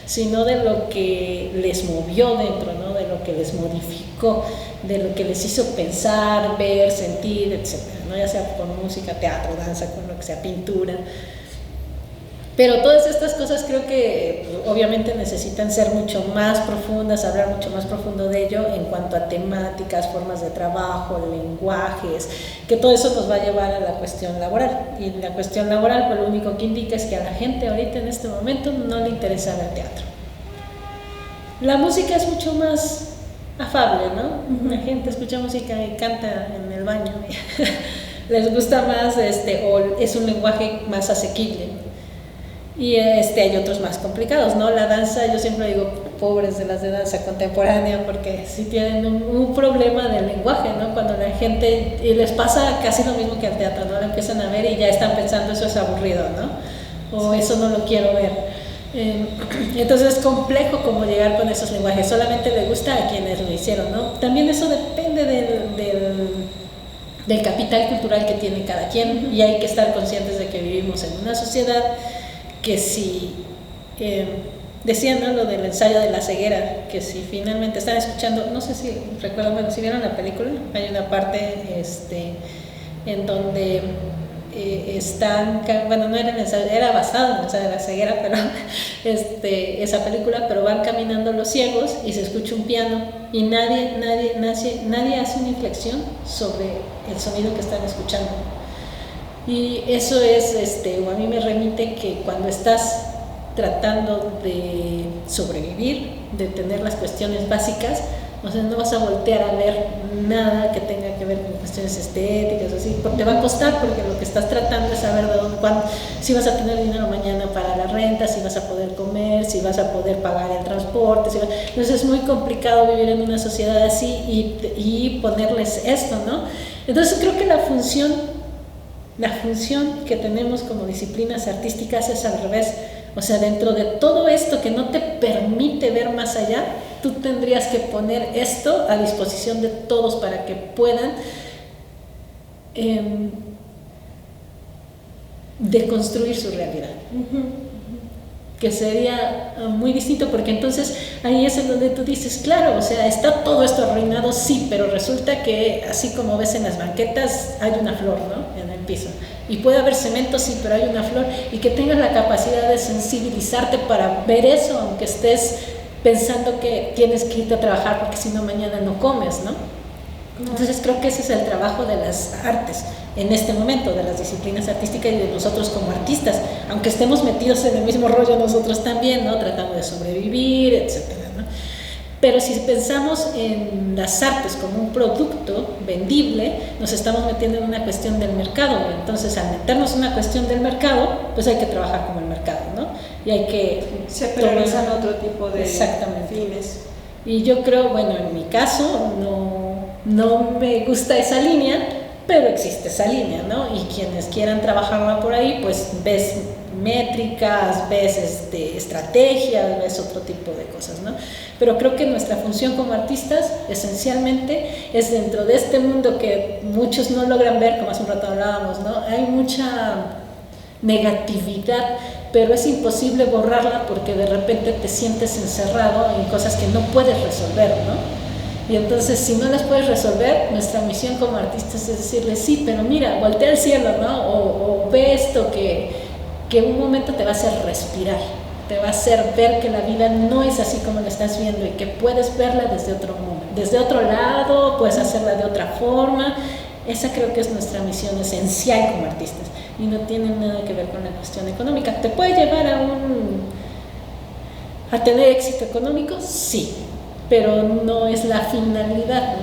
sino de lo que les movió dentro, ¿no? De lo que les modificó. de lo que les hizo pensar, ver, sentir, etcétera, ¿no? Ya sea con música, teatro, danza, con lo que sea, pintura. Pero todas estas cosas creo que obviamente necesitan ser mucho más profundas, hablar mucho más profundo de ello en cuanto a temáticas, formas de trabajo, lenguajes, que todo eso nos va a llevar a la cuestión laboral. Y la cuestión laboral, pues lo único que indica es que a la gente ahorita en este momento no le interesa ver teatro. La música es mucho más afable, ¿no? La gente escucha música y canta en el baño. Les gusta más, o es un lenguaje más asequible. Y hay otros más complicados, ¿no? La danza, yo siempre digo, pobres de las de danza contemporánea, porque sí tienen un problema del lenguaje, ¿no? Cuando la gente, y les pasa casi lo mismo que al teatro, ¿no? Lo empiezan a ver y ya están pensando, eso es aburrido, ¿no? O eso no lo quiero ver. Entonces es complejo como llegar con esos lenguajes, solamente le gusta a quienes lo hicieron, ¿no? También eso depende del capital cultural que tiene cada quien, y hay que estar conscientes de que vivimos en una sociedad que si decían, ¿no? Lo del ensayo de la ceguera, que si finalmente están escuchando, no sé si recuerdan, bueno, si vieron la película, hay una parte en donde están, bueno, no era el ensayo, era basado en el ensayo de la ceguera, pero esa película, pero van caminando los ciegos y se escucha un piano y nadie hace una inflexión sobre el sonido que están escuchando. Y eso es, o a mí me remite que cuando estás tratando de sobrevivir, de tener las cuestiones básicas, o sea, no vas a voltear a ver nada que tenga que ver con cuestiones estéticas, así, porque te va a costar, porque lo que estás tratando es saber de dónde, cuándo, si vas a tener dinero mañana para la renta, si vas a poder comer, si vas a poder pagar el transporte, entonces es muy complicado vivir en una sociedad así y ponerles esto, ¿no? Entonces creo que la función que tenemos como disciplinas artísticas es al revés. O sea, dentro de todo esto que no te permite ver más allá, tú tendrías que poner esto a disposición de todos para que puedan deconstruir su realidad. Que sería muy distinto, porque entonces ahí es en donde tú dices, claro, o sea, está todo esto arruinado, sí, pero resulta que así como ves en las banquetas hay una flor, ¿no? En el piso, y puede haber cemento, sí, pero hay una flor, y que tengas la capacidad de sensibilizarte para ver eso, aunque estés pensando que tienes que irte a trabajar porque si no mañana no comes, ¿no? Entonces creo que ese es el trabajo de las artes en este momento, de las disciplinas artísticas y de nosotros como artistas, aunque estemos metidos en el mismo rollo nosotros también, ¿no? Tratando de sobrevivir, etcétera, ¿no? Pero si pensamos en las artes como un producto vendible, nos estamos metiendo en una cuestión del mercado. Entonces, al meternos en una cuestión del mercado, pues hay que trabajar como el mercado, ¿no? Y hay que... Se priorizan otro tipo de fines. Y yo creo, bueno, en mi caso, no me gusta esa línea, pero existe esa línea, ¿no? Y quienes quieran trabajarla por ahí, pues ves métricas, ves estrategias, ves otro tipo de cosas, ¿no? Pero creo que nuestra función como artistas, esencialmente, es dentro de este mundo que muchos no logran ver, como hace un rato hablábamos, ¿no? Hay mucha negatividad, pero es imposible borrarla porque de repente te sientes encerrado en cosas que no puedes resolver, ¿no? Y entonces, si no las puedes resolver, nuestra misión como artistas es decirle, sí, pero mira, voltea al cielo, ¿no? O ve esto que un momento te va a hacer respirar, te va a hacer ver que la vida no es así como la estás viendo y que puedes verla desde otro lado, puedes hacerla de otra forma. Esa creo que es nuestra misión esencial como artistas y no tiene nada que ver con la cuestión económica. ¿Te puede llevar a tener éxito económico? Sí, pero no es la finalidad,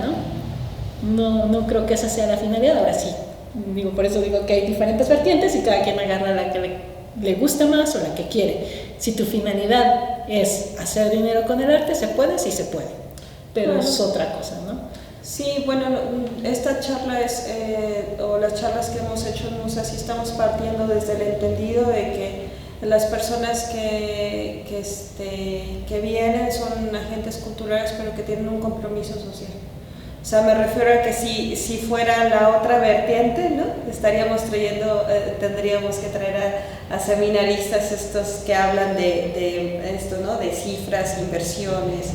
¿no? No creo que esa sea la finalidad. Ahora sí, por eso digo que hay diferentes vertientes y cada quien agarra la que le gusta más o la que quiere. Si tu finalidad es hacer dinero con el arte, se puede, sí se puede, pero es otra cosa, ¿no? Sí, bueno, esta charla o las charlas que hemos hecho en MUSA, sí estamos partiendo desde el entendido de que las personas que vienen son agentes culturales, pero que tienen un compromiso social. O sea, me refiero a que si fuera la otra vertiente, ¿no? Tendríamos que traer a seminaristas estos que hablan de esto, ¿no? De cifras, inversiones,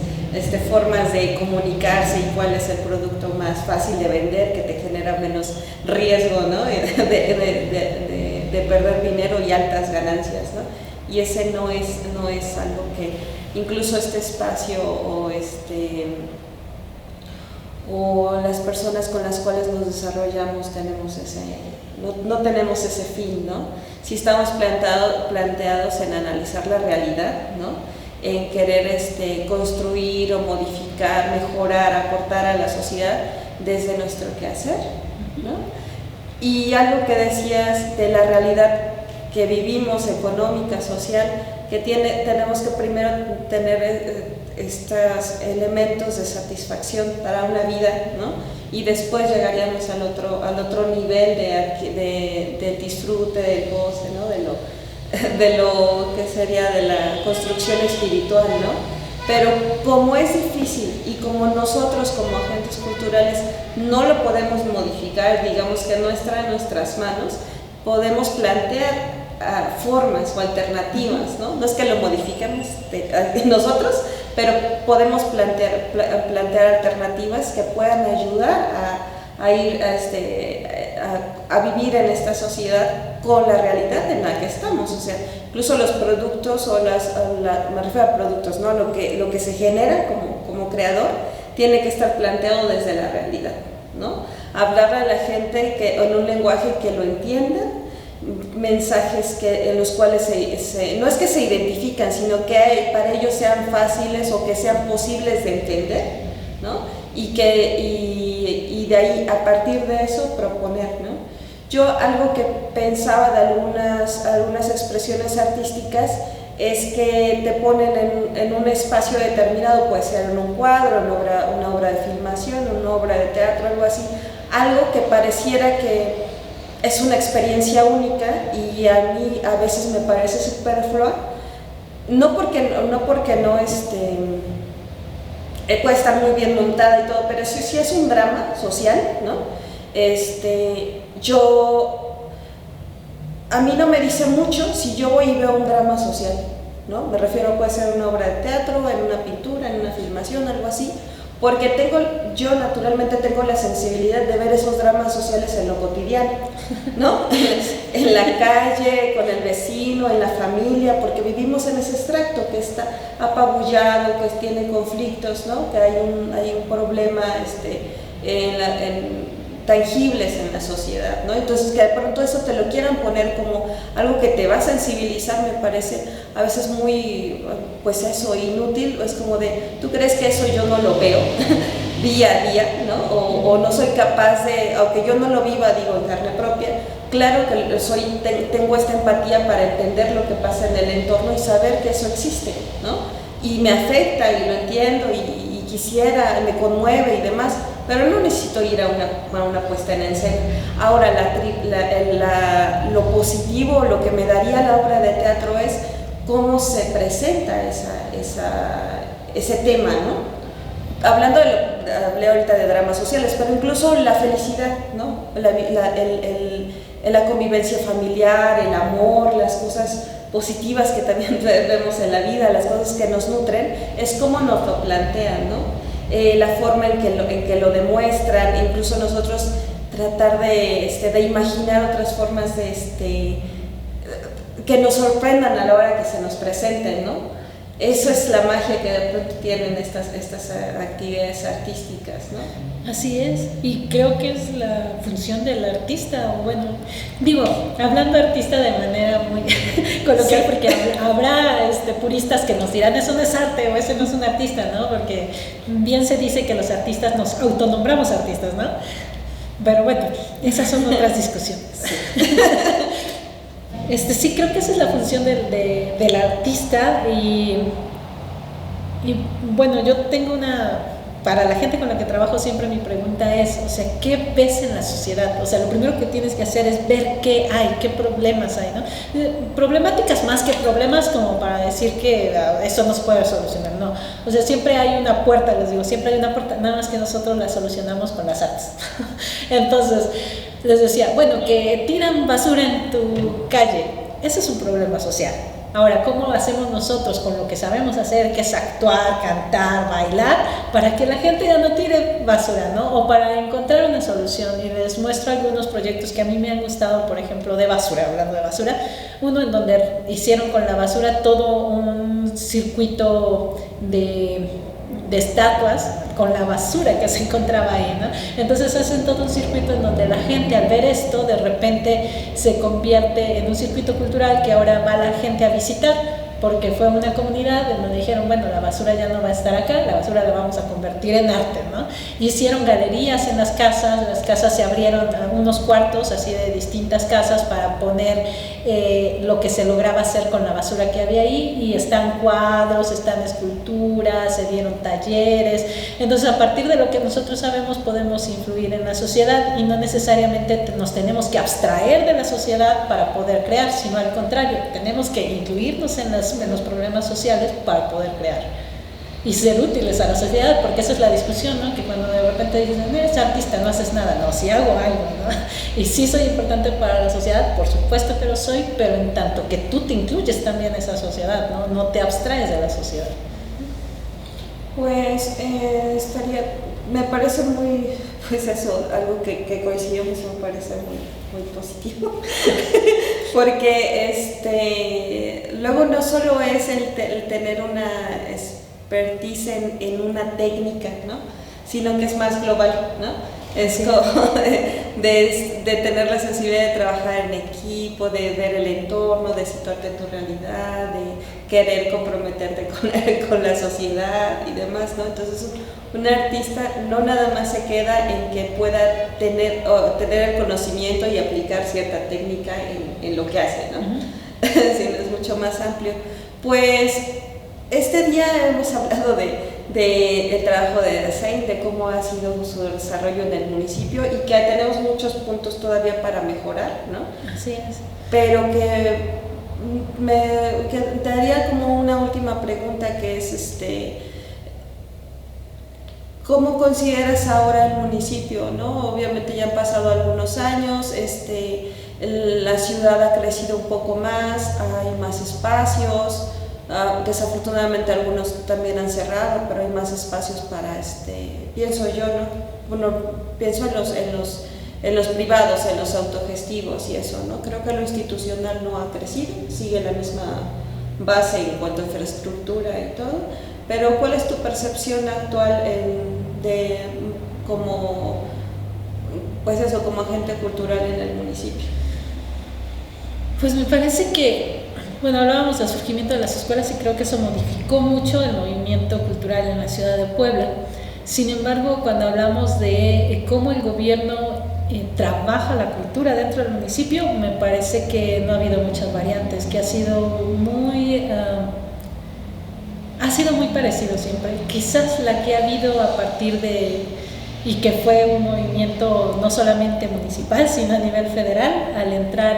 formas de comunicarse y cuál es el producto más fácil de vender, que te genera menos riesgo, ¿no? de perder dinero y altas ganancias, ¿no? Y ese no es algo que incluso este espacio o las personas con las cuales nos desarrollamos tenemos no tenemos ese fin, ¿no? Si estamos planteados en analizar la realidad, ¿no? En querer construir o modificar, mejorar, aportar a la sociedad desde nuestro quehacer, ¿no? Y algo que decías de la realidad que vivimos, económica, social, que tenemos que primero tener estos elementos de satisfacción para una vida, ¿no? Y después llegaríamos al otro nivel de disfrute, del goce, ¿no? de lo que sería de la construcción espiritual, ¿no? Pero como es difícil y como nosotros como agentes culturales no lo podemos modificar, digamos que no está en nuestras manos, podemos plantear formas o alternativas, ¿no? No es que lo modifiquemos nosotros, pero podemos plantear alternativas que puedan ayudar a vivir en esta sociedad con la realidad en la que estamos. O sea, incluso los productos me refiero a productos, ¿no? Lo que se genera como creador tiene que estar planteado desde la realidad, ¿no? Hablarle a la gente en un lenguaje que lo entienda, mensajes en los cuales no es que se identifican, sino que para ellos sean fáciles o que sean posibles de entender, ¿no? Y de ahí, a partir de eso, proponer, ¿no? Yo algo que pensaba de algunas expresiones artísticas es que te ponen en un espacio determinado, puede ser en un cuadro, una obra de filmación, una obra de teatro, algo así, algo que pareciera que es una experiencia única y a mí a veces me parece superflua, no porque no puede estar muy bien montada y todo, pero sí es un drama social, ¿no? A mí no me dice mucho si yo voy y veo un drama social, ¿no? Me refiero, puede ser una obra de teatro, en una pintura, en una filmación, algo así, porque yo naturalmente tengo la sensibilidad de ver esos dramas sociales en lo cotidiano, ¿no? En la calle, con el vecino, en la familia, porque vivimos en ese extracto que está apabullado, que tiene conflictos, ¿no? Que hay un problema tangibles en la sociedad, ¿no? Entonces que de pronto eso te lo quieran poner como algo que te va a sensibilizar, me parece a veces muy, pues eso, inútil. Es como de, ¿tú crees que eso yo no lo veo día a día, ¿no? O no soy capaz de, aunque yo no lo viva, digo, en carne propia, claro que tengo esta empatía para entender lo que pasa en el entorno y saber que eso existe, ¿no? Y me afecta y lo entiendo y quisiera, me conmueve y demás, pero no necesito ir a una puesta en escena. Ahora, lo positivo, lo que me daría la obra de teatro es cómo se presenta ese tema, ¿no? Hablé ahorita de dramas sociales, pero incluso la felicidad, ¿no? La convivencia familiar, el amor, las cosas positivas que también vemos en la vida, las cosas que nos nutren, es como nos lo plantean, ¿no? La forma en que lo demuestran, incluso nosotros tratar de imaginar otras formas que nos sorprendan a la hora que se nos presenten, ¿no? Eso es la magia que de pronto tienen estas actividades artísticas, ¿no? Así es, y creo que es la función del artista, o bueno, digo, hablando de artista de manera muy coloquial, porque habrá puristas que nos dirán, eso no es arte o eso no es un artista, ¿no? Porque bien se dice que los artistas nos autonombramos artistas, ¿no? Pero bueno, esas son otras discusiones. Sí, creo que esa es la función del artista y bueno, yo tengo para la gente con la que trabajo siempre mi pregunta es, o sea, ¿qué ves en la sociedad? O sea, lo primero que tienes que hacer es ver qué hay, qué problemas hay, ¿no? Problemáticas más que problemas como para decir que eso no se puede solucionar, no. O sea, siempre hay una puerta, les digo, siempre hay una puerta, nada más que nosotros la solucionamos con las artes. Entonces, les decía, bueno, que tiran basura en tu calle, ese es un problema social, Ahora, ¿cómo hacemos nosotros con lo que sabemos hacer, que es actuar, cantar, bailar, para que la gente ya no tire basura, ¿no? O para encontrar una solución. Y les muestro algunos proyectos que a mí me han gustado, por ejemplo, de basura, hablando de basura. Uno en donde hicieron con la basura todo un circuito de estatuas con la basura que se encontraba ahí, ¿no? Entonces hacen todo un circuito en donde la gente, al ver esto, de repente se convierte en un circuito cultural que ahora va la gente a visitar, porque fue una comunidad en donde dijeron, bueno, la basura ya no va a estar acá, la basura la vamos a convertir en arte, ¿no? Hicieron galerías en las casas se abrieron unos cuartos así de distintas casas para poner lo que se lograba hacer con la basura que había ahí, y están cuadros, están esculturas, se dieron talleres. Entonces, a partir de lo que nosotros sabemos podemos influir en la sociedad, y no necesariamente nos tenemos que abstraer de la sociedad para poder crear, sino al contrario, tenemos que incluirnos en los problemas sociales para poder crear y ser útiles a la sociedad, porque esa es la discusión, ¿no? Que cuando de repente dicen, eres artista, no haces nada, no, si hago algo, ¿no? Y sí soy importante para la sociedad, por supuesto que lo soy, pero en tanto que tú te incluyes también en esa sociedad, ¿no? No te abstraes de la sociedad. Pues me parece muy, pues eso, algo que coincidimos, me parece muy positivo, porque luego no solo es el tener una expertise en una técnica, ¿no? Sino que es más global, ¿no? Es Sí. como de tener la sensibilidad de trabajar en equipo, de ver el entorno, de situarte en tu realidad, de querer comprometerte con la sociedad y demás, ¿no? Entonces un artista no nada más se queda en que pueda tener el conocimiento y aplicar cierta técnica en lo que hace, ¿no? Sino es mucho más amplio. Pues este día hemos hablado del trabajo de Dasein, de cómo ha sido su desarrollo en el municipio, y que tenemos muchos puntos todavía para mejorar, ¿no? Así es. Pero que te daría como una última pregunta, que es ¿cómo consideras ahora el municipio, ¿no? Obviamente ya han pasado algunos años, la ciudad ha crecido un poco más, hay más espacios. Desafortunadamente algunos también han cerrado, pero hay más espacios para, pienso yo, ¿no? Bueno, pienso en los privados, en los autogestivos y eso, ¿no? Creo que lo institucional no ha crecido, sigue la misma base en cuanto a infraestructura y todo, pero ¿cuál es tu percepción actual como agente cultural en el municipio? Pues me parece que, bueno, hablábamos del surgimiento de las escuelas y creo que eso modificó mucho el movimiento cultural en la ciudad de Puebla. Sin embargo, cuando hablamos de cómo el gobierno trabaja la cultura dentro del municipio, me parece que no ha habido muchas variantes, que ha sido muy parecido siempre. Quizás la que ha habido a partir y que fue un movimiento no solamente municipal, sino a nivel federal, al entrar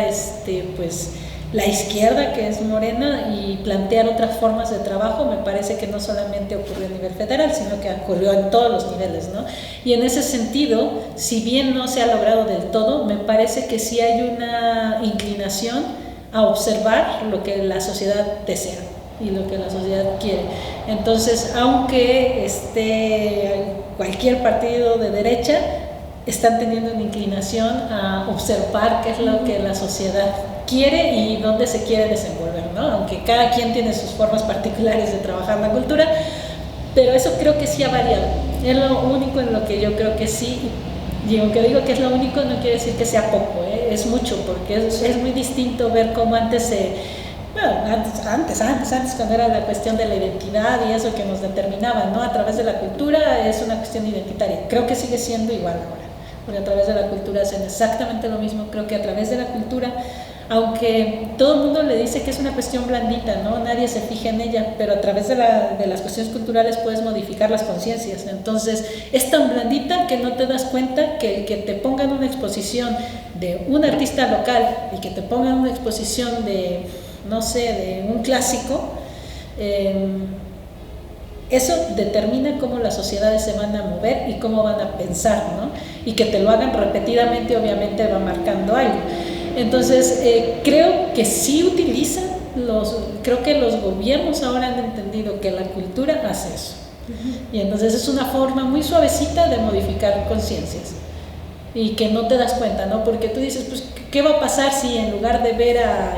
pues la izquierda, que es Morena, y plantear otras formas de trabajo, me parece que no solamente ocurrió a nivel federal, sino que ocurrió en todos los niveles, ¿no? Y en ese sentido, si bien no se ha logrado del todo, me parece que sí hay una inclinación a observar lo que la sociedad desea y lo que la sociedad quiere. Entonces, aunque cualquier partido de derecha, están teniendo una inclinación a observar qué es lo que la sociedad quiere y dónde se quiere desenvolver, ¿no? Aunque cada quien tiene sus formas particulares de trabajar la cultura, pero eso creo que sí ha variado. Es lo único en lo que yo creo que sí, y aunque digo que es lo único, no quiere decir que sea poco, es mucho, porque es muy distinto ver cómo antes antes cuando era la cuestión de la identidad y eso que nos determinaba, ¿no? A través de la cultura es una cuestión identitaria. Creo que sigue siendo igual ahora, porque a través de la cultura hacen exactamente lo mismo. Creo que a través de la cultura, aunque todo el mundo le dice que es una cuestión blandita, ¿no? Nadie se fija en ella, pero a través de las cuestiones culturales puedes modificar las conciencias. Entonces es tan blandita que no te das cuenta que el que te pongan una exposición de un artista local y que te pongan una exposición de, no sé, de un clásico, eso determina cómo las sociedades se van a mover y cómo van a pensar, ¿no? Y que te lo hagan repetidamente obviamente va marcando algo. Entonces creo que sí utilizan creo que los gobiernos ahora han entendido que la cultura hace eso. Y entonces es una forma muy suavecita de modificar conciencias y que no te das cuenta, ¿no? Porque tú dices, pues, ¿qué va a pasar si en lugar de ver a,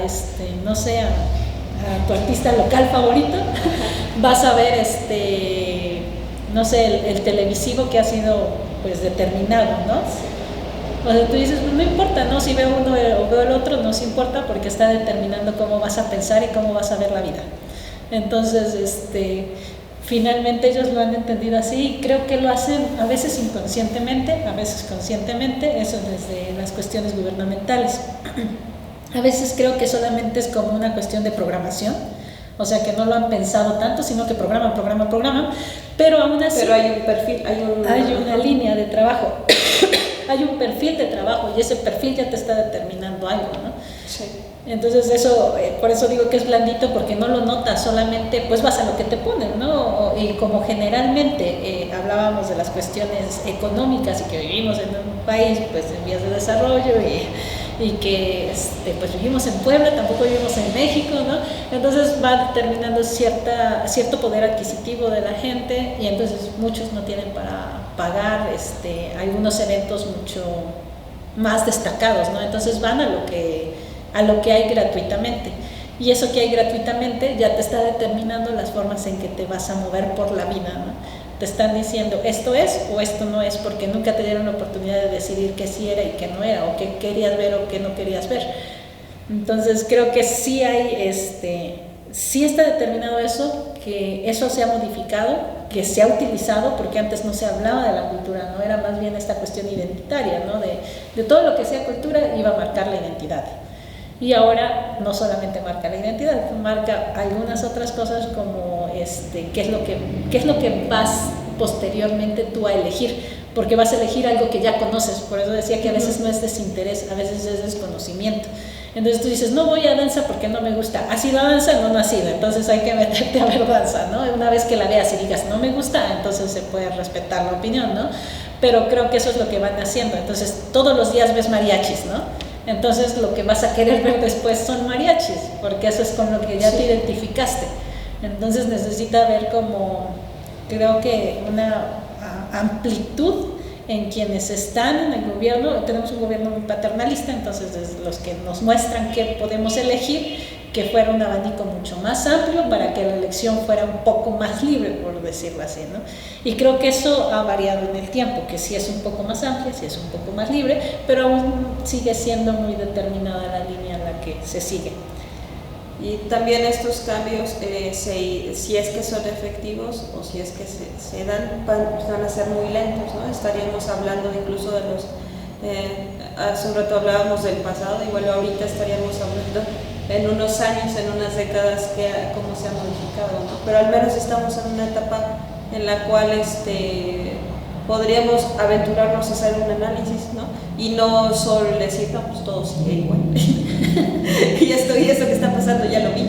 no sé, a tu artista local favorito, vas a ver, no sé, el televisivo que ha sido, pues, determinado, ¿no? O sea, tú dices, pues no importa, ¿no? Si veo uno o veo el otro, no se importa porque está determinando cómo vas a pensar y cómo vas a ver la vida. Entonces, finalmente ellos lo han entendido así y creo que lo hacen a veces inconscientemente, a veces conscientemente, eso desde las cuestiones gubernamentales. A veces creo que solamente es como una cuestión de programación, o sea que no lo han pensado tanto, sino que programan, pero aún así... Pero hay un perfil, hay una línea de trabajo, hay un perfil de trabajo y ese perfil ya te está determinando algo, ¿no? Sí. Entonces eso, por eso digo que es blandito, porque no lo notas, solamente pues vas a lo que te ponen, ¿no? Y como generalmente hablábamos de las cuestiones económicas y que vivimos en un país pues en vías de desarrollo y que pues vivimos en Puebla, tampoco vivimos en México, ¿no? Entonces va determinando cierto poder adquisitivo de la gente y entonces muchos no tienen para pagar algunos eventos mucho más destacados, ¿no? Entonces van a lo que hay gratuitamente. Y eso que hay gratuitamente ya te está determinando las formas en que te vas a mover por la vida, ¿no? Te están diciendo esto es o esto no es, porque nunca te dieron la oportunidad de decidir qué sí era y qué no era, o qué querías ver o qué no querías ver. Entonces creo que sí hay, sí está determinado eso, que eso se ha modificado, que se ha utilizado, porque antes no se hablaba de la cultura, ¿no? Era más bien esta cuestión identitaria, ¿no? De todo lo que sea cultura iba a marcar la identidad. Y ahora no solamente marca la identidad, marca algunas otras cosas como qué es lo que vas posteriormente tú a elegir, porque vas a elegir algo que ya conoces. Por eso decía que a veces no es desinterés, a veces es desconocimiento. Entonces tú dices, no voy a danza porque no me gusta. ¿Ha sido danza? No ha sido. Entonces hay que meterte a ver danza, ¿no? Una vez que la veas y digas, no me gusta, entonces se puede respetar la opinión, ¿no? Pero creo que eso es lo que van haciendo. Entonces todos los días ves mariachis, ¿no? Entonces lo que vas a querer ver después son mariachis, porque eso es con lo que ya te identificaste. Entonces necesita haber como, creo que una amplitud en quienes están en el gobierno. Tenemos un gobierno muy paternalista, entonces desde los que nos muestran qué podemos elegir, que fuera un abanico mucho más amplio para que la elección fuera un poco más libre, por decirlo así, ¿no? Y creo que eso ha variado en el tiempo, que sí es un poco más amplia, sí es un poco más libre, pero aún sigue siendo muy determinada la línea en la que se sigue. Y también estos cambios, si es que son efectivos o si es que se dan, van a ser muy lentos, ¿no? Estaríamos hablando incluso de los... hace un rato hablábamos del pasado, igual ahorita estaríamos hablando en unos años, en unas décadas, cómo se ha modificado, ¿no? Pero al menos estamos en una etapa en la cual podríamos aventurarnos a hacer un análisis, ¿no? Y no solo decir, no, pues todo sigue igual. y esto que está pasando ya lo vi.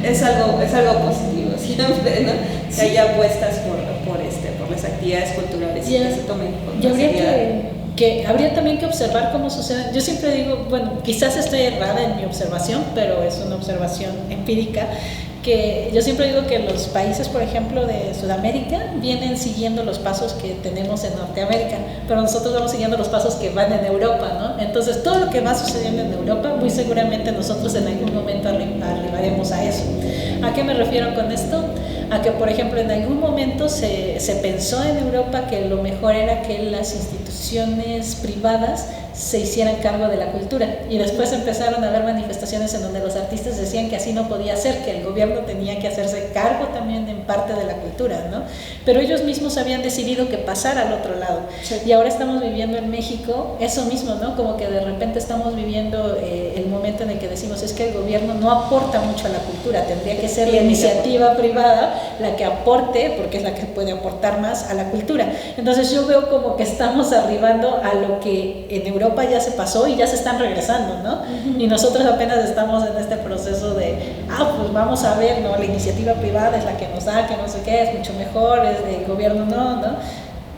es algo positivo siempre, ¿no? Que haya apuestas por las actividades culturales y que se tomen con y habría seriedad. que habría también que observar cómo sucede. Yo siempre digo, bueno, quizás estoy errada en mi observación, pero es una observación empírica, que yo siempre digo que los países, por ejemplo, de Sudamérica vienen siguiendo los pasos que tenemos en Norteamérica, pero nosotros vamos siguiendo los pasos que van en Europa, ¿no? Entonces, todo lo que va sucediendo en Europa, muy seguramente nosotros en algún momento arribaremos a eso. ¿A qué me refiero con esto? A que, por ejemplo, en algún momento se pensó en Europa que lo mejor era que las instituciones privadas se hicieran cargo de la cultura, y después empezaron a haber manifestaciones en donde los artistas decían que así no podía ser, que el gobierno tenía que hacerse cargo también en parte de la cultura, ¿no? Pero ellos mismos habían decidido que pasara al otro lado. Sí. Y ahora estamos viviendo en México eso mismo, ¿no? Como que de repente estamos viviendo el momento en el que decimos, es que el gobierno no aporta mucho a la cultura, tendría que ser la iniciativa privada la que aporte, porque es la que puede aportar más a la cultura. Entonces yo veo como que estamos arribando a lo que en Europa ya se pasó y ya se están regresando, ¿no? Uh-huh. Y nosotros apenas estamos en este proceso de, pues vamos a ver, ¿no? La iniciativa privada es la que nos da, que no sé qué, es mucho mejor, es del gobierno, no.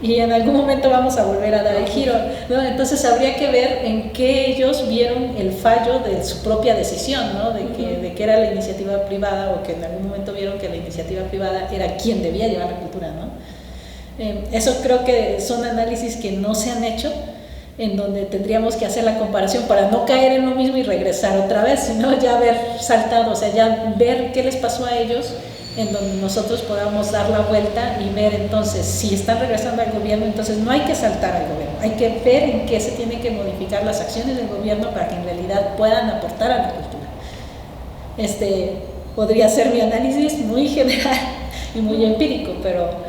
y en algún momento vamos a volver a dar el giro, ¿no? Entonces habría que ver en qué ellos vieron el fallo de su propia decisión, ¿no? De que era la iniciativa privada, o que en algún momento vieron que la iniciativa privada era quien debía llevar la cultura, ¿no? Eso creo que son análisis que no se han hecho, en donde tendríamos que hacer la comparación para no caer en lo mismo y regresar otra vez, sino ya haber saltado, o sea, ya ver qué les pasó a ellos, en donde nosotros podamos dar la vuelta y ver entonces si están regresando al gobierno. Entonces no hay que saltar al gobierno, hay que ver en qué se tienen que modificar las acciones del gobierno para que en realidad puedan aportar a la cultura. Podría ser mi análisis muy general y muy empírico, pero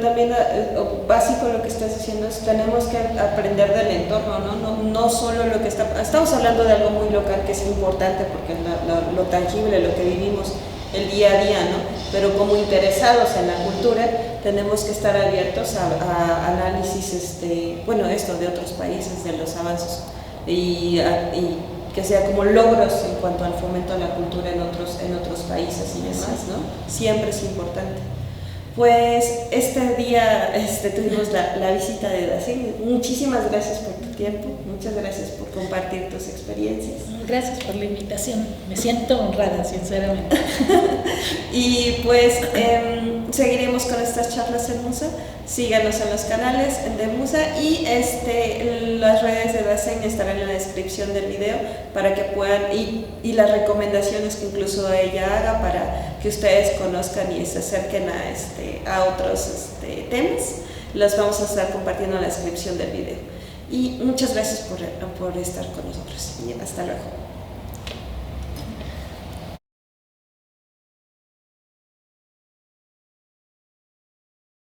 también básico lo que estás diciendo es tenemos que aprender del entorno, no solo lo que estamos hablando de algo muy local que es importante porque es lo tangible, lo que vivimos el día a día, ¿no? Pero como interesados en la cultura tenemos que estar abiertos a análisis, de otros países, de los avances y que sea como logros en cuanto al fomento de la cultura en otros países y demás, ¿no? Siempre es importante. Pues este día tuvimos la visita de Dacen. Muchísimas gracias por tu tiempo, muchas gracias por compartir tus experiencias. Gracias por la invitación, me siento honrada, sinceramente. Y pues seguiremos con estas charlas en Musa. Síganos en los canales de Musa y las redes de Dacen estarán en la descripción del video para que puedan, y las recomendaciones que incluso ella haga para que ustedes conozcan y se acerquen a otros temas. Los vamos a estar compartiendo en la descripción del video. Y muchas gracias por estar con nosotros. Y hasta luego.